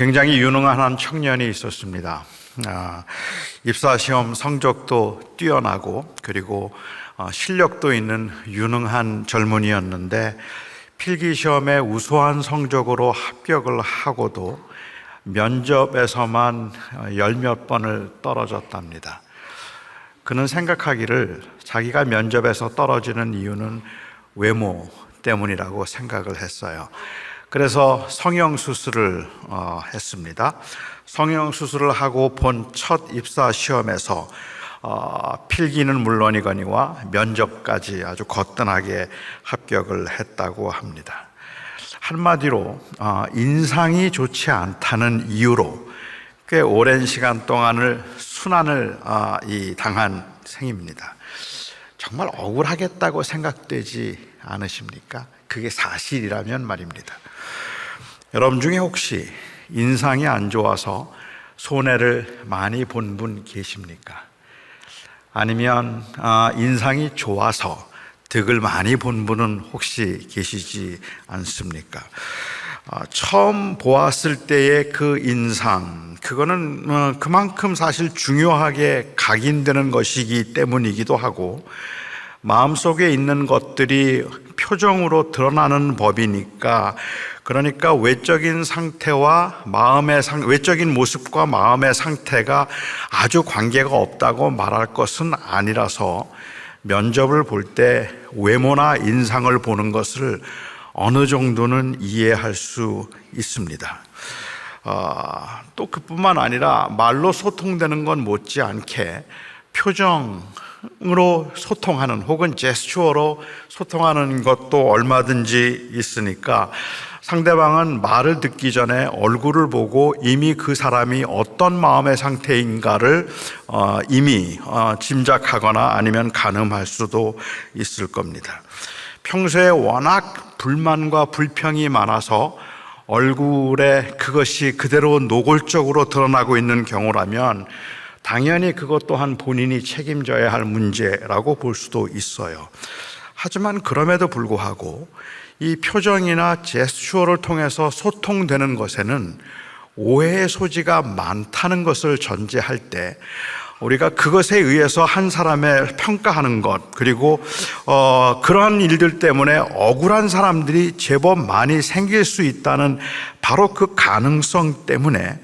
굉장히 유능한 한 청년이 있었습니다. 입사시험 성적도 뛰어나고 그리고 실력도 있는 유능한 젊은이였는데 필기시험에 우수한 성적으로 합격을 하고도 면접에서만 열 몇 번을 떨어졌답니다. 그는 생각하기를 자기가 면접에서 떨어지는 이유는 외모 때문이라고 생각을 했어요. 그래서 성형수술을 했습니다. 성형수술을 하고 본 첫 입사시험에서 필기는 물론이거니와 면접까지 아주 거뜬하게 합격을 했다고 합니다. 한마디로 인상이 좋지 않다는 이유로 꽤 오랜 시간 동안을 순환을 당한 셈입니다. 정말 억울하겠다고 생각되지 않으십니까? 그게 사실이라면 말입니다. 여러분 중에 혹시 인상이 안 좋아서 손해를 많이 본 분 계십니까? 아니면 인상이 좋아서 득을 많이 본 분은 혹시 계시지 않습니까? 처음 보았을 때의 그 인상, 그거는 그만큼 사실 중요하게 각인되는 것이기 때문이기도 하고, 마음속에 있는 것들이 표정으로 드러나는 법이니까, 그러니까 외적인 상태와 외적인 모습과 마음의 상태가 아주 관계가 없다고 말할 것은 아니라서 면접을 볼 때 외모나 인상을 보는 것을 어느 정도는 이해할 수 있습니다. 또 그뿐만 아니라 말로 소통되는 건 못지않게 표정으로 소통하는 혹은 제스처로 소통하는 것도 얼마든지 있으니까 상대방은 말을 듣기 전에 얼굴을 보고 이미 그 사람이 어떤 마음의 상태인가를 이미 짐작하거나 아니면 가늠할 수도 있을 겁니다. 평소에 워낙 불만과 불평이 많아서 얼굴에 그것이 그대로 노골적으로 드러나고 있는 경우라면 당연히 그것 또한 본인이 책임져야 할 문제라고 볼 수도 있어요. 하지만 그럼에도 불구하고 이 표정이나 제스처를 통해서 소통되는 것에는 오해의 소지가 많다는 것을 전제할 때 우리가 그것에 의해서 한 사람을 평가하는 것, 그리고 그러한 일들 때문에 억울한 사람들이 제법 많이 생길 수 있다는 바로 그 가능성 때문에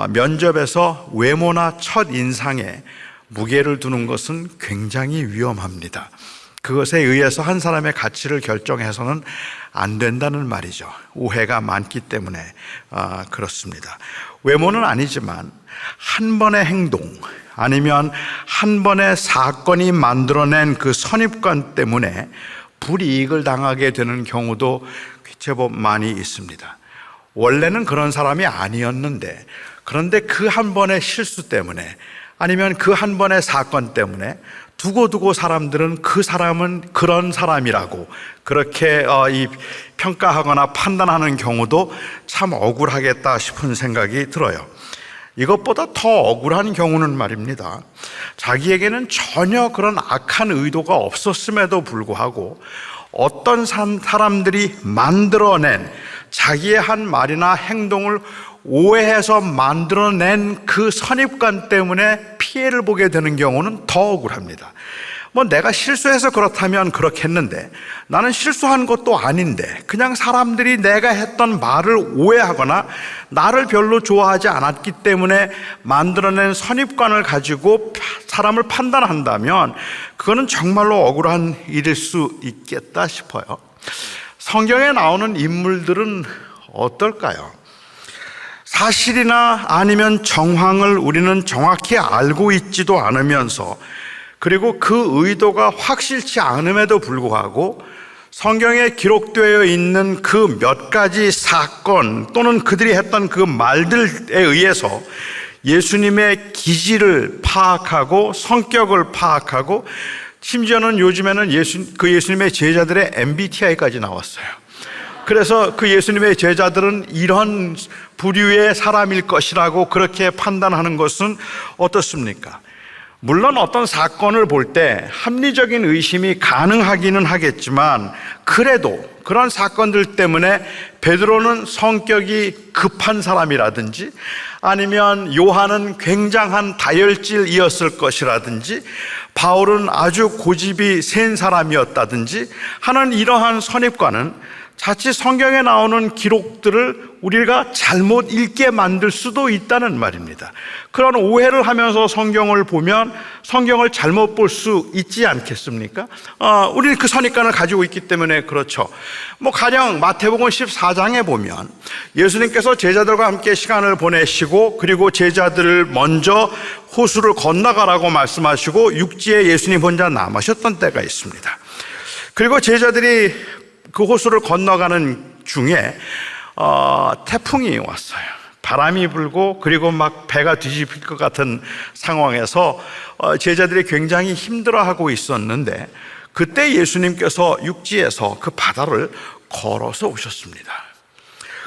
면접에서 외모나 첫인상에 무게를 두는 것은 굉장히 위험합니다. 그것에 의해서 한 사람의 가치를 결정해서는 안 된다는 말이죠. 오해가 많기 때문에 그렇습니다. 외모는 아니지만 한 번의 행동 아니면 한 번의 사건이 만들어낸 그 선입관 때문에 불이익을 당하게 되는 경우도 제법 많이 있습니다. 원래는 그런 사람이 아니었는데 그런데 그 한 번의 실수 때문에 아니면 그 한 번의 사건 때문에 두고두고 사람들은 그 사람은 그런 사람이라고 그렇게 평가하거나 판단하는 경우도 참 억울하겠다 싶은 생각이 들어요. 이것보다 더 억울한 경우는 말입니다. 자기에게는 전혀 그런 악한 의도가 없었음에도 불구하고 어떤 사람들이 만들어낸 자기의 한 말이나 행동을 오해해서 만들어낸 그 선입관 때문에 피해를 보게 되는 경우는 더 억울합니다. 내가 실수해서 그렇다면 그렇겠는데 나는 실수한 것도 아닌데 그냥 사람들이 내가 했던 말을 오해하거나 나를 별로 좋아하지 않았기 때문에 만들어낸 선입관을 가지고 사람을 판단한다면 그거는 정말로 억울한 일일 수 있겠다 싶어요. 성경에 나오는 인물들은 어떨까요? 사실이나 아니면 정황을 우리는 정확히 알고 있지도 않으면서 그리고 그 의도가 확실치 않음에도 불구하고 성경에 기록되어 있는 그 몇 가지 사건 또는 그들이 했던 그 말들에 의해서 예수님의 기질을 파악하고 성격을 파악하고 심지어는 요즘에는 예수님의 제자들의 MBTI까지 나왔어요. 그래서 그 예수님의 제자들은 이런 부류의 사람일 것이라고 그렇게 판단하는 것은 어떻습니까? 물론 어떤 사건을 볼 때 합리적인 의심이 가능하기는 하겠지만 그래도 그런 사건들 때문에 베드로는 성격이 급한 사람이라든지 아니면 요한은 굉장한 다혈질이었을 것이라든지 바울은 아주 고집이 센 사람이었다든지 하는 이러한 선입관은 자칫 성경에 나오는 기록들을 우리가 잘못 읽게 만들 수도 있다는 말입니다. 그런 오해를 하면서 성경을 보면 성경을 잘못 볼 수 있지 않겠습니까? 우리는 그 선입관을 가지고 있기 때문에 그렇죠. 가령 마태복음 14장에 보면 예수님께서 제자들과 함께 시간을 보내시고 그리고 제자들을 먼저 호수를 건너가라고 말씀하시고 육지에 예수님 혼자 남으셨던 때가 있습니다. 그리고 제자들이 그 호수를 건너가는 중에 태풍이 왔어요. 바람이 불고 그리고 막 배가 뒤집힐 것 같은 상황에서 제자들이 굉장히 힘들어하고 있었는데 그때 예수님께서 육지에서 그 바다를 걸어서 오셨습니다.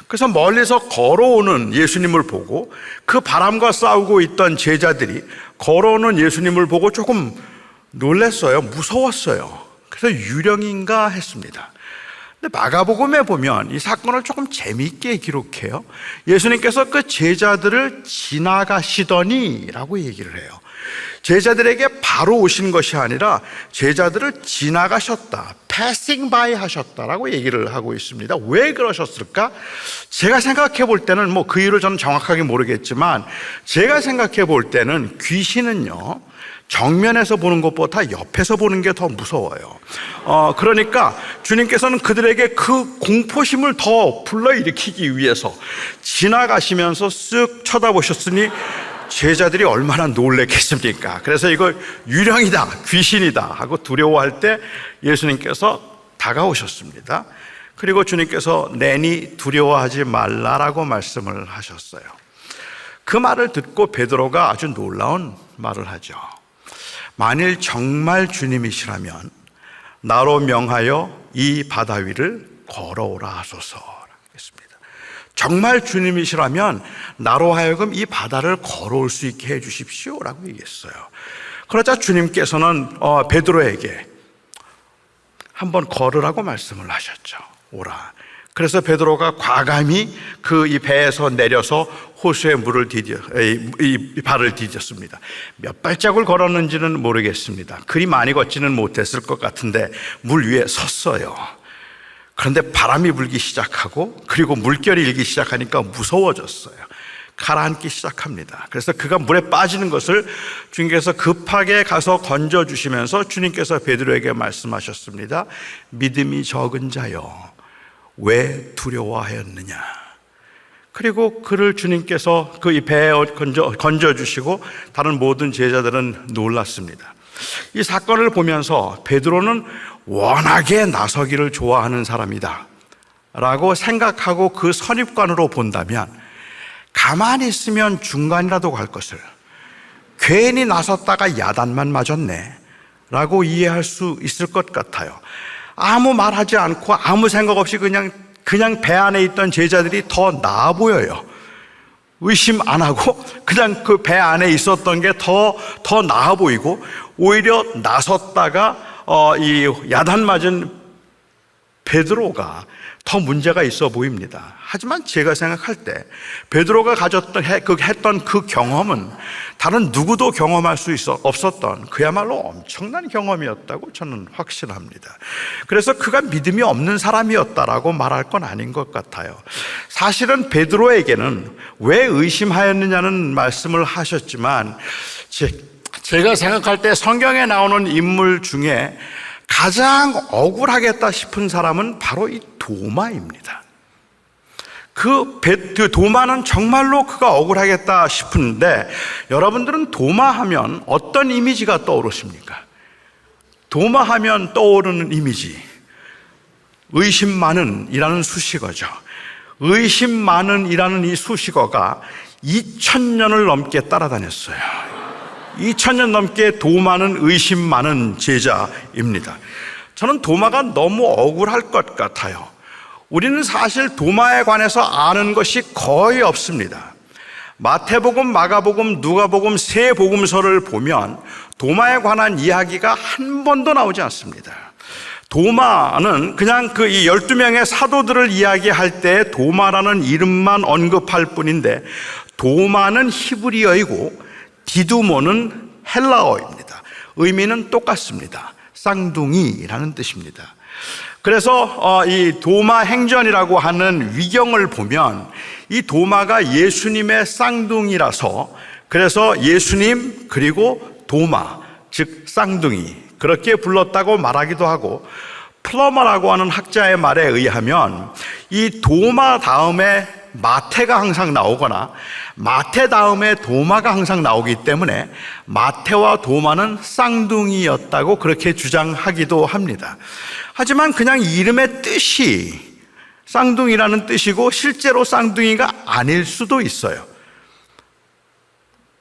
그래서 멀리서 걸어오는 예수님을 보고 그 바람과 싸우고 있던 제자들이 걸어오는 예수님을 보고 조금 놀랐어요. 무서웠어요. 그래서 유령인가 했습니다. 근데 마가복음에 보면 이 사건을 조금 재미있게 기록해요. 예수님께서 그 제자들을 지나가시더니 라고 얘기를 해요. 제자들에게 바로 오신 것이 아니라 제자들을 지나가셨다, passing by 하셨다라고 얘기를 하고 있습니다. 왜 그러셨을까? 제가 생각해 볼 때는 그 이유를 저는 정확하게 모르겠지만 제가 생각해 볼 때는 귀신은요 정면에서 보는 것보다 옆에서 보는 게 더 무서워요. 그러니까 주님께서는 그들에게 그 공포심을 더 불러일으키기 위해서 지나가시면서 쓱 쳐다보셨으니 제자들이 얼마나 놀랬겠습니까? 그래서 이걸 유령이다, 귀신이다 하고 두려워할 때 예수님께서 다가오셨습니다. 그리고 주님께서 내니 두려워하지 말라라고 말씀을 하셨어요. 그 말을 듣고 베드로가 아주 놀라운 말을 하죠. 만일 정말 주님이시라면 나로 명하여 이 바다 위를 걸어오라 하소서. 정말 주님이시라면 나로 하여금 이 바다를 걸어올 수 있게 해 주십시오 라고 얘기했어요. 그러자 주님께서는 베드로에게 한번 걸으라고 말씀을 하셨죠. 오라. 그래서 베드로가 과감히 이 배에서 내려서 호수에 이 발을 디뎠습니다. 몇 발짝을 걸었는지는 모르겠습니다. 그리 많이 걷지는 못했을 것 같은데 물 위에 섰어요. 그런데 바람이 불기 시작하고 그리고 물결이 일기 시작하니까 무서워졌어요. 가라앉기 시작합니다. 그래서 그가 물에 빠지는 것을 주님께서 급하게 가서 건져주시면서 주님께서 베드로에게 말씀하셨습니다. 믿음이 적은 자여 왜 두려워하였느냐. 그리고 그를 주님께서 그 배에 건져주시고 다른 모든 제자들은 놀랐습니다. 이 사건을 보면서 베드로는 워낙에 나서기를 좋아하는 사람이다 라고 생각하고 그 선입관으로 본다면 가만히 있으면 중간이라도 갈 것을 괜히 나섰다가 야단만 맞았네 라고 이해할 수 있을 것 같아요. 아무 말하지 않고 아무 생각 없이 그냥 배 안에 있던 제자들이 더 나아 보여요. 의심 안 하고 그냥 그 배 안에 있었던 게 더 나아 보이고 오히려 나섰다가 이 야단 맞은 베드로가 더 문제가 있어 보입니다. 하지만 제가 생각할 때 베드로가 했던 그 경험은 다른 누구도 경험할 수 없었던 그야말로 엄청난 경험이었다고 저는 확신합니다. 그래서 그가 믿음이 없는 사람이었다라고 말할 건 아닌 것 같아요. 사실은 베드로에게는 왜 의심하였느냐는 말씀을 하셨지만 제가 생각할 때 성경에 나오는 인물 중에 가장 억울하겠다 싶은 사람은 바로 이 도마입니다. 그 도마는 정말로 그가 억울하겠다 싶은데 여러분들은 도마하면 어떤 이미지가 떠오르십니까? 도마하면 떠오르는 이미지, 의심 많은이라는 수식어죠. 의심 많은이라는 이 수식어가 2000년을 넘게 따라다녔어요. 2000년 넘게 도마는 의심 많은 제자입니다. 저는 도마가 너무 억울할 것 같아요. 우리는 사실 도마에 관해서 아는 것이 거의 없습니다. 마태복음, 마가복음, 누가복음 세 복음서를 보면 도마에 관한 이야기가 한 번도 나오지 않습니다. 도마는 그냥 그 이 12명의 사도들을 이야기할 때 도마라는 이름만 언급할 뿐인데, 도마는 히브리어이고 디두모는 헬라어입니다. 의미는 똑같습니다. 쌍둥이라는 뜻입니다. 그래서 이 도마 행전이라고 하는 위경을 보면 이 도마가 예수님의 쌍둥이라서, 그래서 예수님 그리고 도마, 즉 쌍둥이, 그렇게 불렀다고 말하기도 하고, 플러머라고 하는 학자의 말에 의하면 이 도마 다음에 마태가 항상 나오거나 마태 다음에 도마가 항상 나오기 때문에 마태와 도마는 쌍둥이였다고 그렇게 주장하기도 합니다. 하지만 그냥 이름의 뜻이 쌍둥이라는 뜻이고 실제로 쌍둥이가 아닐 수도 있어요.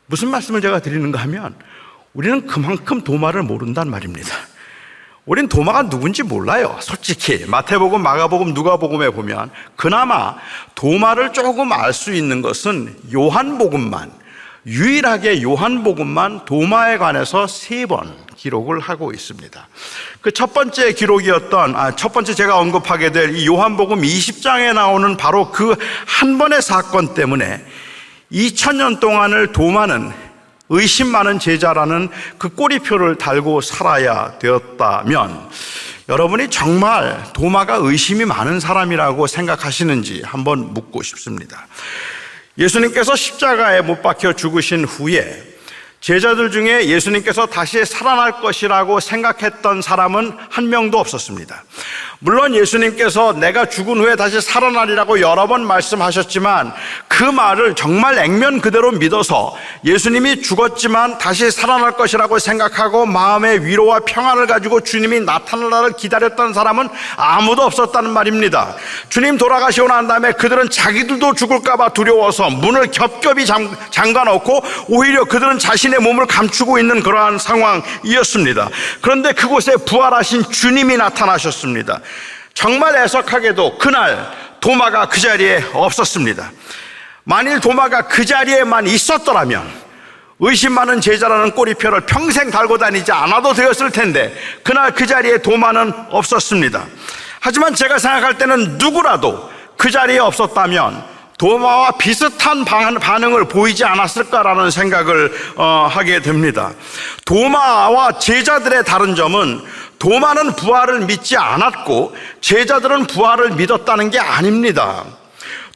무슨 말씀을 제가 드리는가 하면, 우리는 그만큼 도마를 모른단 말입니다. 우린 도마가 누군지 몰라요. 솔직히 마태복음, 마가복음, 누가복음에 보면 그나마 도마를 조금 알 수 있는 것은 요한복음만, 유일하게 요한복음만 도마에 관해서 3번 기록을 하고 있습니다. 그 첫 번째 기록이었던 첫 번째 제가 언급하게 될 이 요한복음 20장에 나오는 바로 그 한 번의 사건 때문에 2000년 동안을 도마는 의심 많은 제자라는 그 꼬리표를 달고 살아야 되었다면, 여러분이 정말 도마가 의심이 많은 사람이라고 생각하시는지 한번 묻고 싶습니다. 예수님께서 십자가에 못 박혀 죽으신 후에 제자들 중에 예수님께서 다시 살아날 것이라고 생각했던 사람은 한 명도 없었습니다. 물론 예수님께서 내가 죽은 후에 다시 살아나리라고 여러 번 말씀하셨지만 그 말을 정말 액면 그대로 믿어서 예수님이 죽었지만 다시 살아날 것이라고 생각하고 마음의 위로와 평안을 가지고 주님이 나타날 날을 기다렸던 사람은 아무도 없었다는 말입니다. 주님 돌아가시고 난 다음에 그들은 자기들도 죽을까 봐 두려워서 문을 겹겹이 잠가놓고 오히려 그들은 자신의 몸을 감추고 있는 그러한 상황이었습니다. 그런데 그곳에 부활하신 주님이 나타나셨습니다. 정말 애석하게도 그날 도마가 그 자리에 없었습니다. 만일 도마가 그 자리에만 있었더라면 의심 많은 제자라는 꼬리표를 평생 달고 다니지 않아도 되었을 텐데 그날 그 자리에 도마는 없었습니다. 하지만 제가 생각할 때는 누구라도 그 자리에 없었다면 도마와 비슷한 반응을 보이지 않았을까라는 생각을 하게 됩니다. 도마와 제자들의 다른 점은 도마는 부활을 믿지 않았고 제자들은 부활을 믿었다는 게 아닙니다.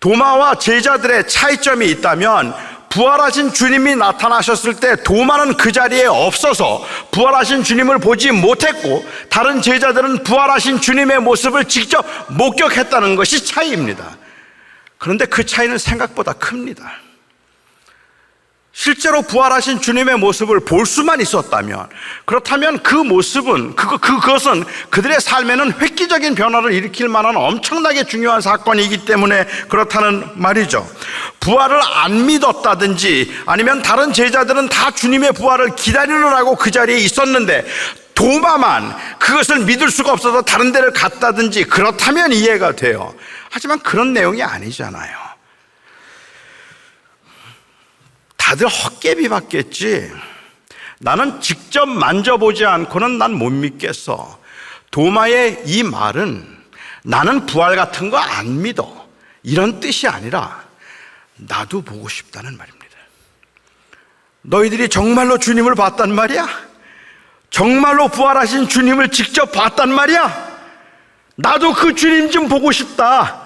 도마와 제자들의 차이점이 있다면 부활하신 주님이 나타나셨을 때 도마는 그 자리에 없어서 부활하신 주님을 보지 못했고 다른 제자들은 부활하신 주님의 모습을 직접 목격했다는 것이 차이입니다. 그런데 그 차이는 생각보다 큽니다. 실제로 부활하신 주님의 모습을 볼 수만 있었다면, 그렇다면 그 모습은 그것은 그들의 삶에는 획기적인 변화를 일으킬 만한 엄청나게 중요한 사건이기 때문에 그렇다는 말이죠. 부활을 안 믿었다든지 아니면 다른 제자들은 다 주님의 부활을 기다리느라고 그 자리에 있었는데 도마만 그것을 믿을 수가 없어서 다른 데를 갔다든지 그렇다면 이해가 돼요. 하지만 그런 내용이 아니잖아요. 다들 헛개비 받겠지. 나는 직접 만져보지 않고는 난 못 믿겠어. 도마의 이 말은 나는 부활 같은 거 안 믿어, 이런 뜻이 아니라 나도 보고 싶다는 말입니다. 너희들이 정말로 주님을 봤단 말이야? 정말로 부활하신 주님을 직접 봤단 말이야? 나도 그 주님 좀 보고 싶다.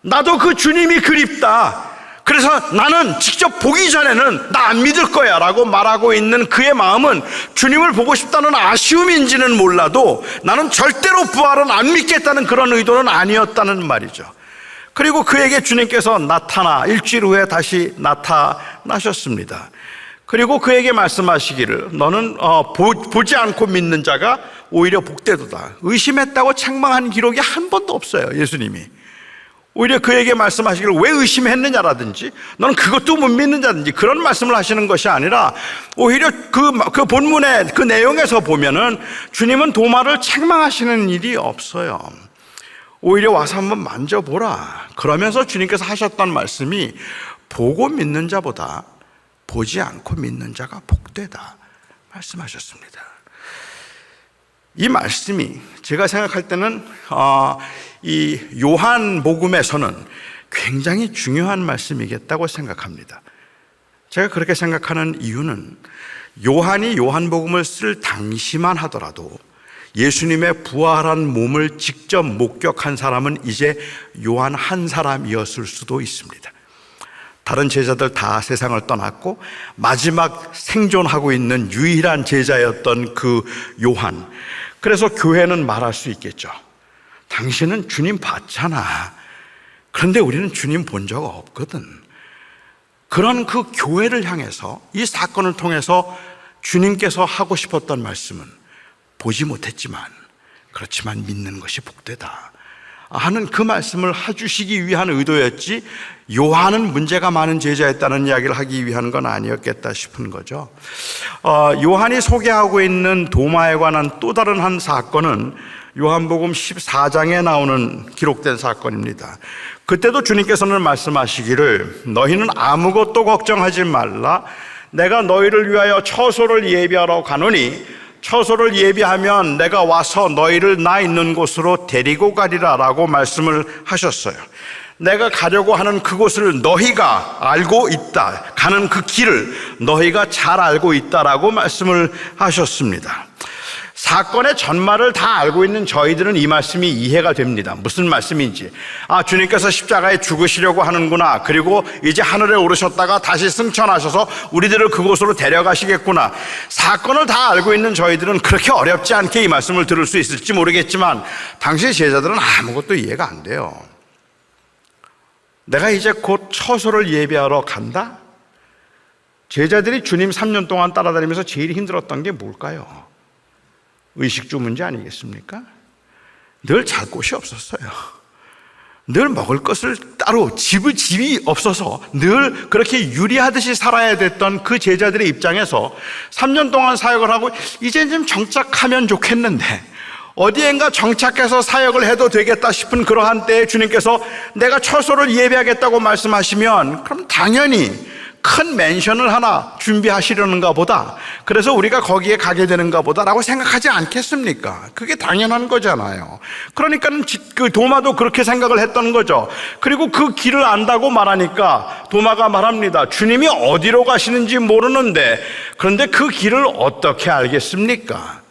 나도 그 주님이 그립다. 그래서 나는 직접 보기 전에는 나 안 믿을 거야 라고 말하고 있는 그의 마음은 주님을 보고 싶다는 아쉬움인지는 몰라도 나는 절대로 부활은 안 믿겠다는 그런 의도는 아니었다는 말이죠. 그리고 그에게 주님께서 일주일 후에 다시 나타나셨습니다. 그리고 그에게 말씀하시기를 너는 보지 않고 믿는 자가 오히려 복되도다. 의심했다고 책망한 기록이 한 번도 없어요. 예수님이 오히려 그에게 말씀하시기를 왜 의심했느냐라든지 너는 그것도 못 믿는 자든지 그런 말씀을 하시는 것이 아니라 오히려 그 본문의 그 내용에서 보면은 주님은 도마를 책망하시는 일이 없어요. 오히려 와서 한번 만져보라. 그러면서 주님께서 하셨던 말씀이 보고 믿는 자보다 보지 않고 믿는 자가 복되다 말씀하셨습니다. 이 말씀이 제가 생각할 때는 이 요한복음에서는 굉장히 중요한 말씀이겠다고 생각합니다. 제가 그렇게 생각하는 이유는 요한이 요한복음을 쓸 당시만 하더라도 예수님의 부활한 몸을 직접 목격한 사람은 이제 요한 한 사람이었을 수도 있습니다. 다른 제자들 다 세상을 떠났고 마지막 생존하고 있는 유일한 제자였던 그 요한. 그래서 교회는 말할 수 있겠죠. 당신은 주님 봤잖아. 그런데 우리는 주님 본 적 없거든. 그런 그 교회를 향해서 이 사건을 통해서 주님께서 하고 싶었던 말씀은 보지 못했지만 그렇지만 믿는 것이 복되다 하는 그 말씀을 해주시기 위한 의도였지, 요한은 문제가 많은 제자였다는 이야기를 하기 위한 건 아니었겠다 싶은 거죠. 요한이 소개하고 있는 도마에 관한 또 다른 한 사건은 요한복음 14장에 나오는 기록된 사건입니다. 그때도 주님께서는 말씀하시기를 너희는 아무것도 걱정하지 말라. 내가 너희를 위하여 처소를 예비하러 가노니 처소를 예비하면 내가 와서 너희를 나 있는 곳으로 데리고 가리라 라고 말씀을 하셨어요. 내가 가려고 하는 그곳을 너희가 알고 있다. 가는 그 길을 너희가 잘 알고 있다라고 말씀을 하셨습니다. 사건의 전말을 다 알고 있는 저희들은 이 말씀이 이해가 됩니다. 무슨 말씀인지. 주님께서 십자가에 죽으시려고 하는구나. 그리고 이제 하늘에 오르셨다가 다시 승천하셔서 우리들을 그곳으로 데려가시겠구나. 사건을 다 알고 있는 저희들은 그렇게 어렵지 않게 이 말씀을 들을 수 있을지 모르겠지만 당시 제자들은 아무것도 이해가 안 돼요. 내가 이제 곧 처소를 예비하러 간다? 제자들이 주님 3년 동안 따라다니면서 제일 힘들었던 게 뭘까요? 의식주 문제 아니겠습니까? 늘 잘 곳이 없었어요. 늘 먹을 것을 따로 집이 없어서 늘 그렇게 유리하듯이 살아야 됐던 그 제자들의 입장에서 3년 동안 사역을 하고 이제 좀 정착하면 좋겠는데 어디엔가 정착해서 사역을 해도 되겠다 싶은 그러한 때에 주님께서 내가 처소를 예비하겠다고 말씀하시면 그럼 당연히 큰 맨션을 하나 준비하시려는가 보다, 그래서 우리가 거기에 가게 되는가 보다라고 생각하지 않겠습니까? 그게 당연한 거잖아요. 그러니까는 그 도마도 그렇게 생각을 했던 거죠. 그리고 그 길을 안다고 말하니까 도마가 말합니다. 주님이 어디로 가시는지 모르는데 그런데 그 길을 어떻게 알겠습니까?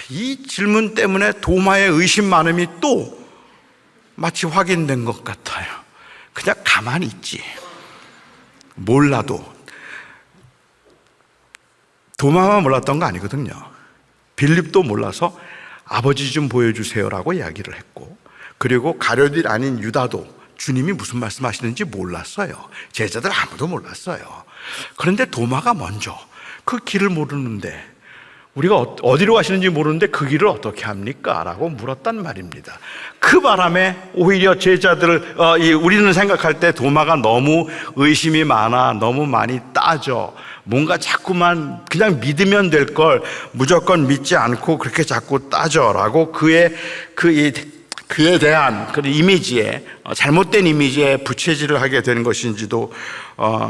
이 질문 때문에 도마의 의심 많음이 또 마치 확인된 것 같아요. 그냥 가만히 있지. 몰라도. 도마만 몰랐던 거 아니거든요. 빌립도 몰라서 아버지 좀 보여주세요라고 이야기를 했고, 그리고 가룟이 아닌 유다도 주님이 무슨 말씀하시는지 몰랐어요. 제자들 아무도 몰랐어요. 그런데 도마가 먼저 그 길을 모르는데, 우리가 어디로 가시는지 모르는데 그 길을 어떻게 합니까? 라고 물었단 말입니다. 그 바람에 오히려 제자들, 우리는 생각할 때 도마가 너무 의심이 많아, 너무 많이 따져, 뭔가 자꾸만 그냥 믿으면 될 걸 무조건 믿지 않고 그렇게 자꾸 따져라고 그에 대한 그 이미지에, 잘못된 이미지에 부채질을 하게 되는 것인지도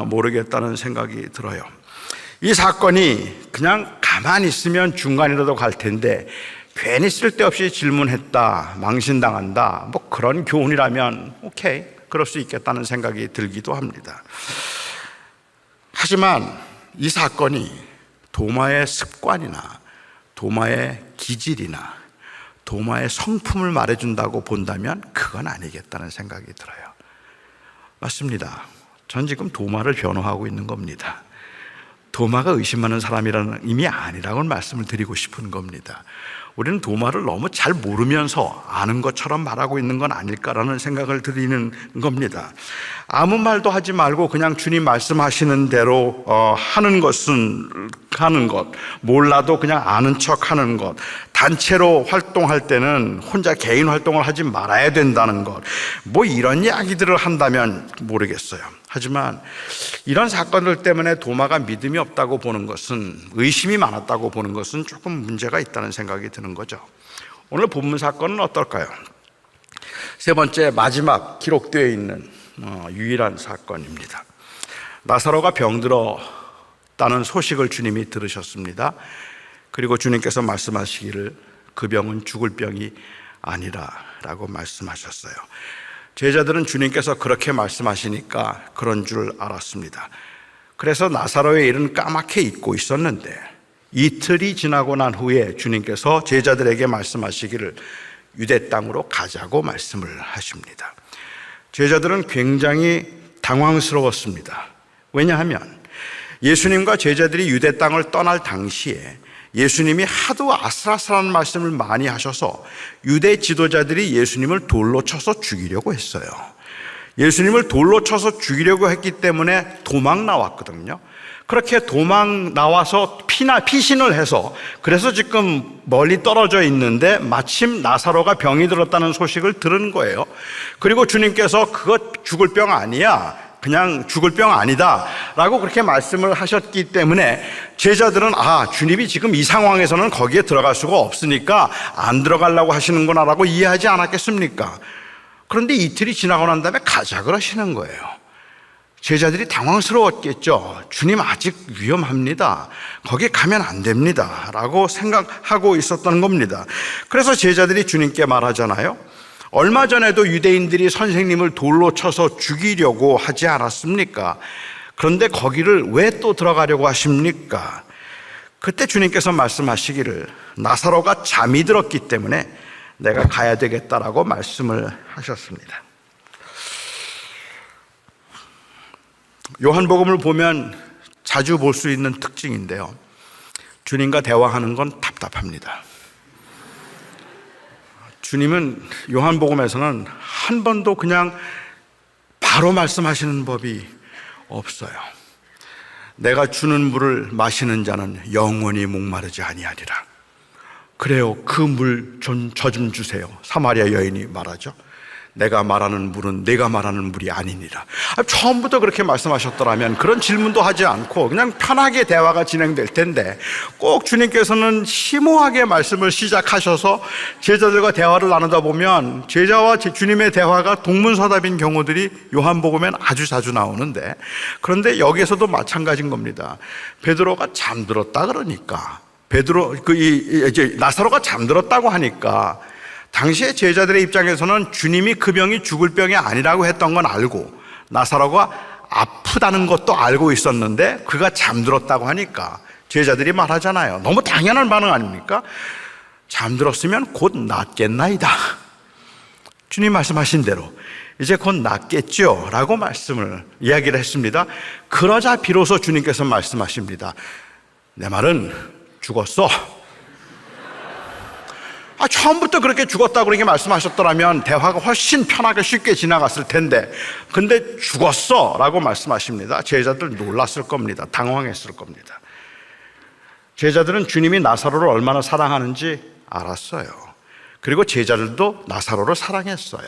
모르겠다는 생각이 들어요. 이 사건이 그냥 가만히 있으면 중간이라도 갈 텐데 괜히 쓸데없이 질문했다, 망신당한다, 뭐 그런 교훈이라면 오케이, 그럴 수 있겠다는 생각이 들기도 합니다. 하지만 이 사건이 도마의 습관이나 도마의 기질이나 도마의 성품을 말해준다고 본다면 그건 아니겠다는 생각이 들어요. 맞습니다. 전 지금 도마를 변호하고 있는 겁니다. 도마가 의심하는 사람이라는 의미 아니라고 말씀을 드리고 싶은 겁니다. 우리는 도마를 너무 잘 모르면서 아는 것처럼 말하고 있는 건 아닐까라는 생각을 드리는 겁니다. 아무 말도 하지 말고 그냥 주님 말씀하시는 대로 하는 것은 하는 것, 몰라도 그냥 아는 척 하는 것, 단체로 활동할 때는 혼자 개인 활동을 하지 말아야 된다는 것, 뭐 이런 이야기들을 한다면 모르겠어요. 하지만 이런 사건들 때문에 도마가 믿음이 없다고 보는 것은, 의심이 많았다고 보는 것은 조금 문제가 있다는 생각이 드는 거죠. 오늘 본문 사건은 어떨까요? 세 번째, 마지막 기록되어 있는 유일한 사건입니다. 나사로가 병들었다는 소식을 주님이 들으셨습니다. 그리고 주님께서 말씀하시기를 그 병은 죽을 병이 아니라 라고 말씀하셨어요. 제자들은 주님께서 그렇게 말씀하시니까 그런 줄 알았습니다. 그래서 나사로의 일은 까맣게 잊고 있었는데 이틀이 지나고 난 후에 주님께서 제자들에게 말씀하시기를 유대 땅으로 가자고 말씀을 하십니다. 제자들은 굉장히 당황스러웠습니다. 왜냐하면 예수님과 제자들이 유대 땅을 떠날 당시에 예수님이 하도 아슬아슬한 말씀을 많이 하셔서 유대 지도자들이 예수님을 돌로 쳐서 죽이려고 했어요. 예수님을 돌로 쳐서 죽이려고 했기 때문에 도망 나왔거든요. 그렇게 도망 나와서 피신을 해서 그래서 지금 멀리 떨어져 있는데 마침 나사로가 병이 들었다는 소식을 들은 거예요. 그리고 주님께서 그거 죽을 병 아니야, 그냥 죽을 병 아니다 라고 그렇게 말씀을 하셨기 때문에 제자들은 주님이 지금 이 상황에서는 거기에 들어갈 수가 없으니까 안 들어가려고 하시는구나 라고 이해하지 않았겠습니까? 그런데 이틀이 지나고 난 다음에 가자 그러시는 거예요. 제자들이 당황스러웠겠죠. 주님 아직 위험합니다. 거기 가면 안 됩니다 라고 생각하고 있었던 겁니다. 그래서 제자들이 주님께 말하잖아요. 얼마 전에도 유대인들이 선생님을 돌로 쳐서 죽이려고 하지 않았습니까? 그런데 거기를 왜 또 들어가려고 하십니까? 그때 주님께서 말씀하시기를 나사로가 잠이 들었기 때문에 내가 가야 되겠다라고 말씀을 하셨습니다. 요한복음을 보면 자주 볼 수 있는 특징인데요. 주님과 대화하는 건 답답합니다. 주님은 요한복음에서는 한 번도 그냥 바로 말씀하시는 법이 없어요. 내가 주는 물을 마시는 자는 영원히 목마르지 아니하리라. 그래요, 그 물 저 좀 주세요. 사마리아 여인이 말하죠. 내가 말하는 물은 내가 말하는 물이 아니니라. 처음부터 그렇게 말씀하셨더라면 그런 질문도 하지 않고 그냥 편하게 대화가 진행될 텐데 꼭 주님께서는 심오하게 말씀을 시작하셔서 제자들과 대화를 나누다 보면 제자와 주님의 대화가 동문서답인 경우들이 요한복음엔 아주 자주 나오는데, 그런데 여기에서도 마찬가지인 겁니다. 베드로가 잠들었다 그러니까 이제 나사로가 잠들었다고 하니까 당시에 제자들의 입장에서는 주님이 그 병이 죽을 병이 아니라고 했던 건 알고 나사로가 아프다는 것도 알고 있었는데 그가 잠들었다고 하니까 제자들이 말하잖아요. 너무 당연한 반응 아닙니까? 잠들었으면 곧 낫겠나이다. 주님 말씀하신 대로 이제 곧 낫겠죠 라고 이야기를 했습니다. 그러자 비로소 주님께서 말씀하십니다. 내 말은 죽었어. 처음부터 그렇게 죽었다고 그렇게 말씀하셨더라면 대화가 훨씬 편하게 쉽게 지나갔을 텐데, 근데 죽었어 라고 말씀하십니다. 제자들 놀랐을 겁니다. 당황했을 겁니다. 제자들은 주님이 나사로를 얼마나 사랑하는지 알았어요. 그리고 제자들도 나사로를 사랑했어요.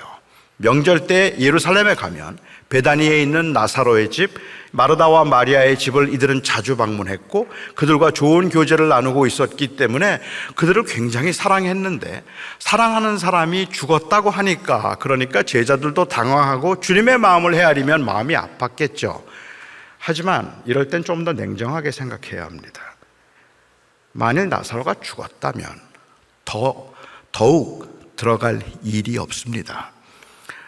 명절 때 예루살렘에 가면 베다니에 있는 나사로의 집, 마르다와 마리아의 집을 이들은 자주 방문했고 그들과 좋은 교제를 나누고 있었기 때문에 그들을 굉장히 사랑했는데, 사랑하는 사람이 죽었다고 하니까 그러니까 제자들도 당황하고 주님의 마음을 헤아리면 마음이 아팠겠죠. 하지만 이럴 땐 좀 더 냉정하게 생각해야 합니다. 만일 나사로가 죽었다면 더욱 들어갈 일이 없습니다.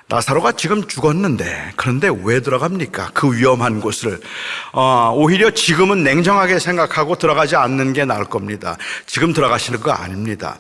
나사로가 지금 죽었는데 그런데 왜 들어갑니까? 그 위험한 곳을. 오히려 지금은 냉정하게 생각하고 들어가지 않는 게 나을 겁니다. 지금 들어가시는 거 아닙니다.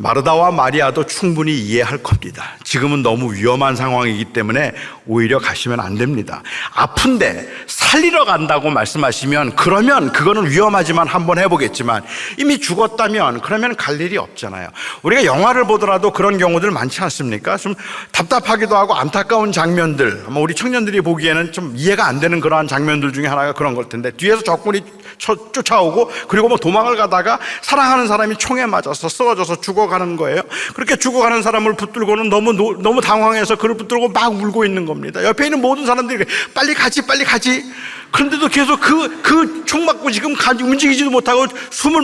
마르다와 마리아도 충분히 이해할 겁니다. 지금은 너무 위험한 상황이기 때문에 오히려 가시면 안 됩니다. 아픈데 살리러 간다고 말씀하시면 그러면 그거는 위험하지만 한번 해보겠지만, 이미 죽었다면 그러면 갈 일이 없잖아요. 우리가 영화를 보더라도 그런 경우들 많지 않습니까? 좀 답답하기도 하고 안타까운 장면들, 아마 우리 청년들이 보기에는 좀 이해가 안 되는 그러한 장면들 중에 하나가 그런 걸 텐데, 뒤에서 적군이 쫓아오고 그리고 도망을 가다가 사랑하는 사람이 총에 맞아서 쓰러져서 죽어가는 거예요. 그렇게 죽어가는 사람을 붙들고는 너무 당황해서 그를 붙들고 막 울고 있는 겁니다. 옆에 있는 모든 사람들이 빨리 가지. 그런데도 계속 그 총 맞고 지금 움직이지도 못하고